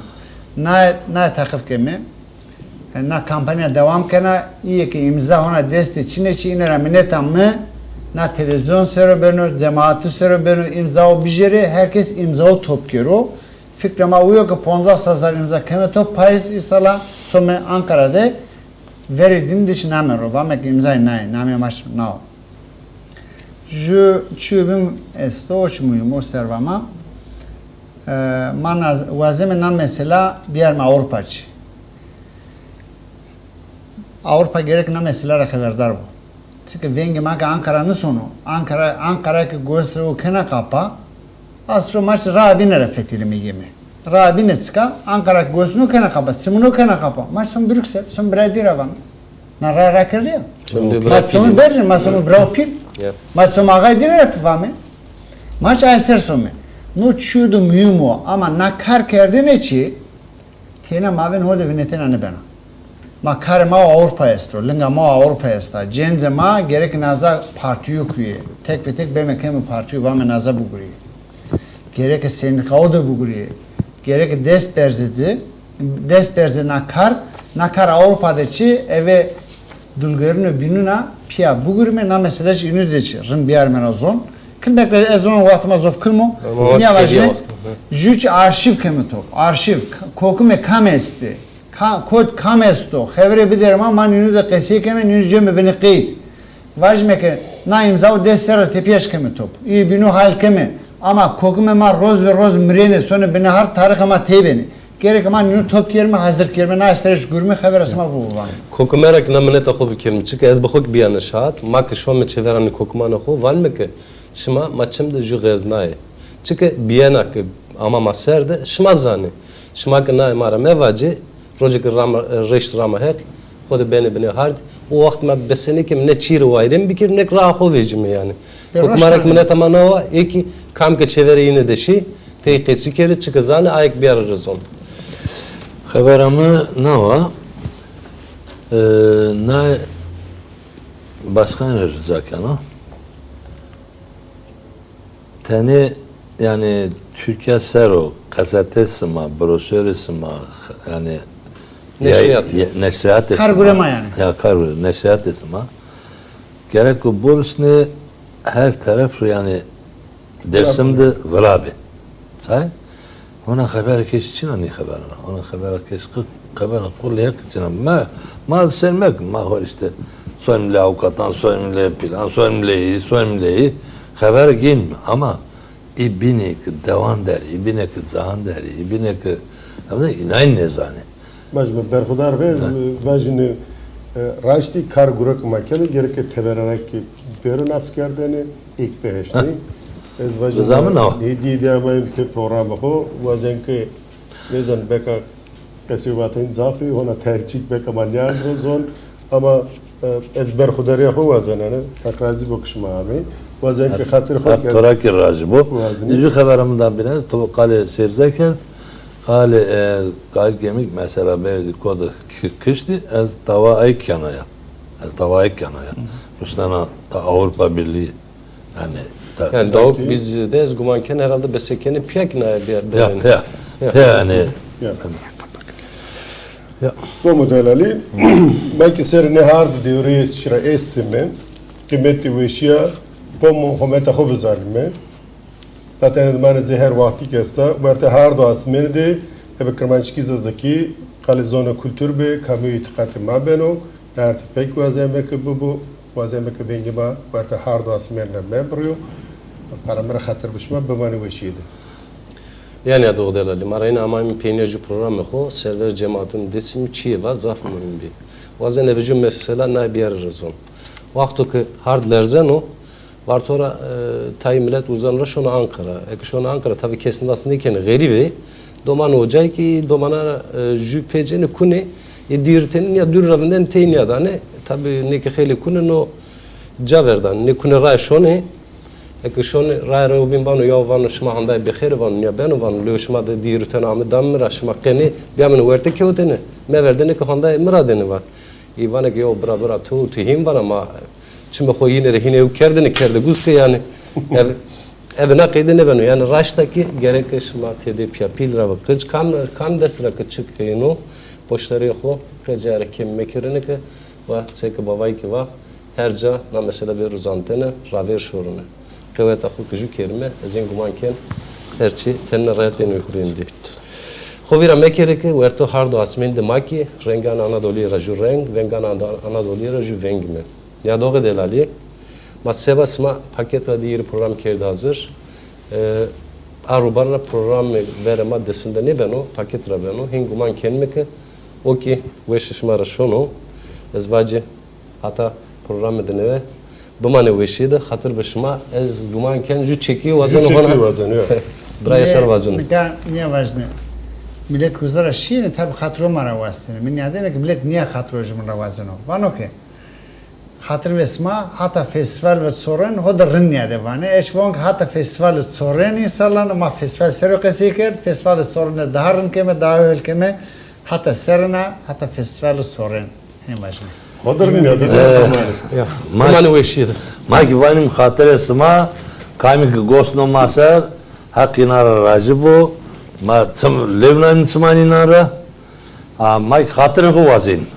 Speaker 5: Na takip keme, na kampanya devam kena iyi ki imza ona deste çine çinera minneta mı na televizyon sero beno, cemaati sero beno imza o bijeri herkes imza o top kero. Fikrama uyuyor ki 50 sazlar imza keme top payız isala some Ankara'da verildiğim dışı name rovamek imzayı name maş nao. Ju çubim estoç muyum o servama. Man vazime nam mesela bir yer Avrupa'cı. Avrupa gerek nam mesela rakaverdar bu. Çünkü vengi maka Ankara'nın sonu. Ankara ki göğsü o kena kapa. Astro maç rabine fethilimi gibi. Rabine çıka Ankara göğsünü kena kapa. Simunu kena kapa. Maç son Brüksel, son Brady ravan. Na ra kerliyor. Maç sonu Berlin, maç sonu Braupil. Maç sonu agay dire yapıvame. Maç ayser sonu. No çudu mühim o ama nakar kerdine çi tena maven hode vineten ane bana. Makar ma Avrupa estro, linga ma Avrupa esta. Cenze ma gerek naza partiyo kuye. Tek ve tek BMK'mi partiyo vame naza buguri. Gerek sendika o da buguri. Gerek desperze nakar Avrupa'daki eve dulgarını binuna pia bugürme na meseleci ünüdeci rın bir armena zon kılbekle ezon vatıma zof kılmo niye vajne juç arşiv kemetok arşiv kokume kamesti kod kamesto xevre biderim ama ünüde qesiye kemen ünü cembe beni qeyd vajme ke na imza destere tepiyaş kemetop iyi binu hal keme ama kokume ma roz mrene sonra beni har tarih ama teybeni gerek ama nü top kerme hazır kerme na istereş gurme haber asma bu var.
Speaker 2: Kokumerak namne ta xob kerme çünkü ez bxok biyan şahat mak şu me çeveran kokuma xo valme ki şma maçım da ju geznaye. Çünkü biyanak ama maserde şma zani. Şma ki na mara mevaci rojik ram reş rama het xod beni hard o vakt ma besene ki ne çir vayrem bikir ne raho vecimi yani. Kokumerak mne tamana o eki kam ke çevere yine de şey Tehkesi kere çıkazanı ayık bir ararız onu.
Speaker 7: Haberamı ne var? Ne başka ne rızak yani? Teni yani Türkiye Sero gazetesi mi, broşüresi mi yani
Speaker 2: Neşriyat.
Speaker 7: Neşriyat esma.
Speaker 5: Kargurema yani.
Speaker 7: Ya kargurema, neşriyat esma. Gerek o borusunu her taraf yani dersimde velabi. Say? Ona haber keş için ani haber. Ona haber keş haber kulliye için ma sevmek ma var işte soyunlu avukattan soyunlu plan soyunlu haber gin ama ibinek devan der ibinek zahan der ibinek ama inayn ne zane.
Speaker 1: Majme berhudar ve vajne rajti kar gurak makine gerek teberarak ki berun askerdeni ilk beşni. Ez vajne hediye diyamayım pe programı ho vazen ki vezan beka kesivatin zafi ona tercih beka manyan rozon ama ez berhudar ho vazen ana takrazi bakışma abi vazen ki hatır ho kes.
Speaker 7: Torak razı bu. Yüzü haberimden biraz to kale serzeken kale gemik mesela verdi kodu kıştı ez tava ayık yanaya. Ez tava ayık yanaya. Üstüne Avrupa Birliği
Speaker 2: yani Davuk bizde ez gumanken herhalde besekeni piyakinaya bir
Speaker 7: yani
Speaker 1: Bu modelali belki ser ne hard diyor şira estime kıymeti ve şia pomo hometa hobzalme zaten man zehir vakti kesta verte hard asmerde hep kermançki zaki kale zona kültür be kamu itiqati mabeno nerti pek vazemek bu vazemek bengima verte hard asmerde membrio paramra khatır bişma bemani veşiydi.
Speaker 2: Yani ya doğru delali. Marayna amayım peynirci programı ho server cemaatun desim çiğ va zaf mühim bi. Vazen ebecüm mesela na bir ararız on. Vaktu ki hard lerzen o var tora tay millet uzanra şunu Ankara. Şunu Ankara tabii kesin aslında iken garibi doman hocay ki domana jüpeceni kune dirtenin ya dürravinden teyn ya da ne tabii ne ki kheli kune no caverdan ne kune ray şone Eke şonu rayra bin banu ya vanu şma handay bixir vanu ya benu vanu lo şma da dirten amı damra şma qeni biamın verte ki otene me verdene ki handay miradene var ivana ki yo bra tu him var ama çime khoyine rehine kerdene kerde guzke yani ev na qedene benu yani raştaki gerek şma tedip ya pilra ve kıç kan desra küçük no poşları ho kecare kim mekirene ki va sek babay ki va herca na mesela bir uzantene raver şorune kıvet akıl küçük kelime ezin gumanken herçi tenne rayeteni ukurindi. Xovira mekere ki verto hardo asmin de maki rengan Anadolu raju reng vengan Anadolu raju vengme. Ya doğru delali. Maseba sma paketa diğer program kerdi hazır. Arubarna program verema desinde ne beno paket rabeno hinguman kenme ki o ki veşişmara şonu ezvacı hata program edene bumane veşide hatır başıma ez guman ken ju çekiyor vazan ona برای سر وزن
Speaker 5: نیا وزنه ملت گذاره شیرین تاب خاطر مرا واسطه من یادم که ملت نیا خاطرش مرا وزنه وانو که خاطر وسما حتی فستیوال و سورن خود رن یاده وانه اش وان که حتی فستیوال سورن سالانه ما فستیوال سر قصی کرد فستیوال سورن دهرن که من داهل که من حتی سرنا حتی فستیوال سورن هم وزنه
Speaker 1: خود رن یاده
Speaker 2: من وشید
Speaker 7: ما کی وانم خاطر اسما کامی که گوسنو ماسر Hakkınara razı bu, ma Levna'nın çmanınara, ma hatırı vazin.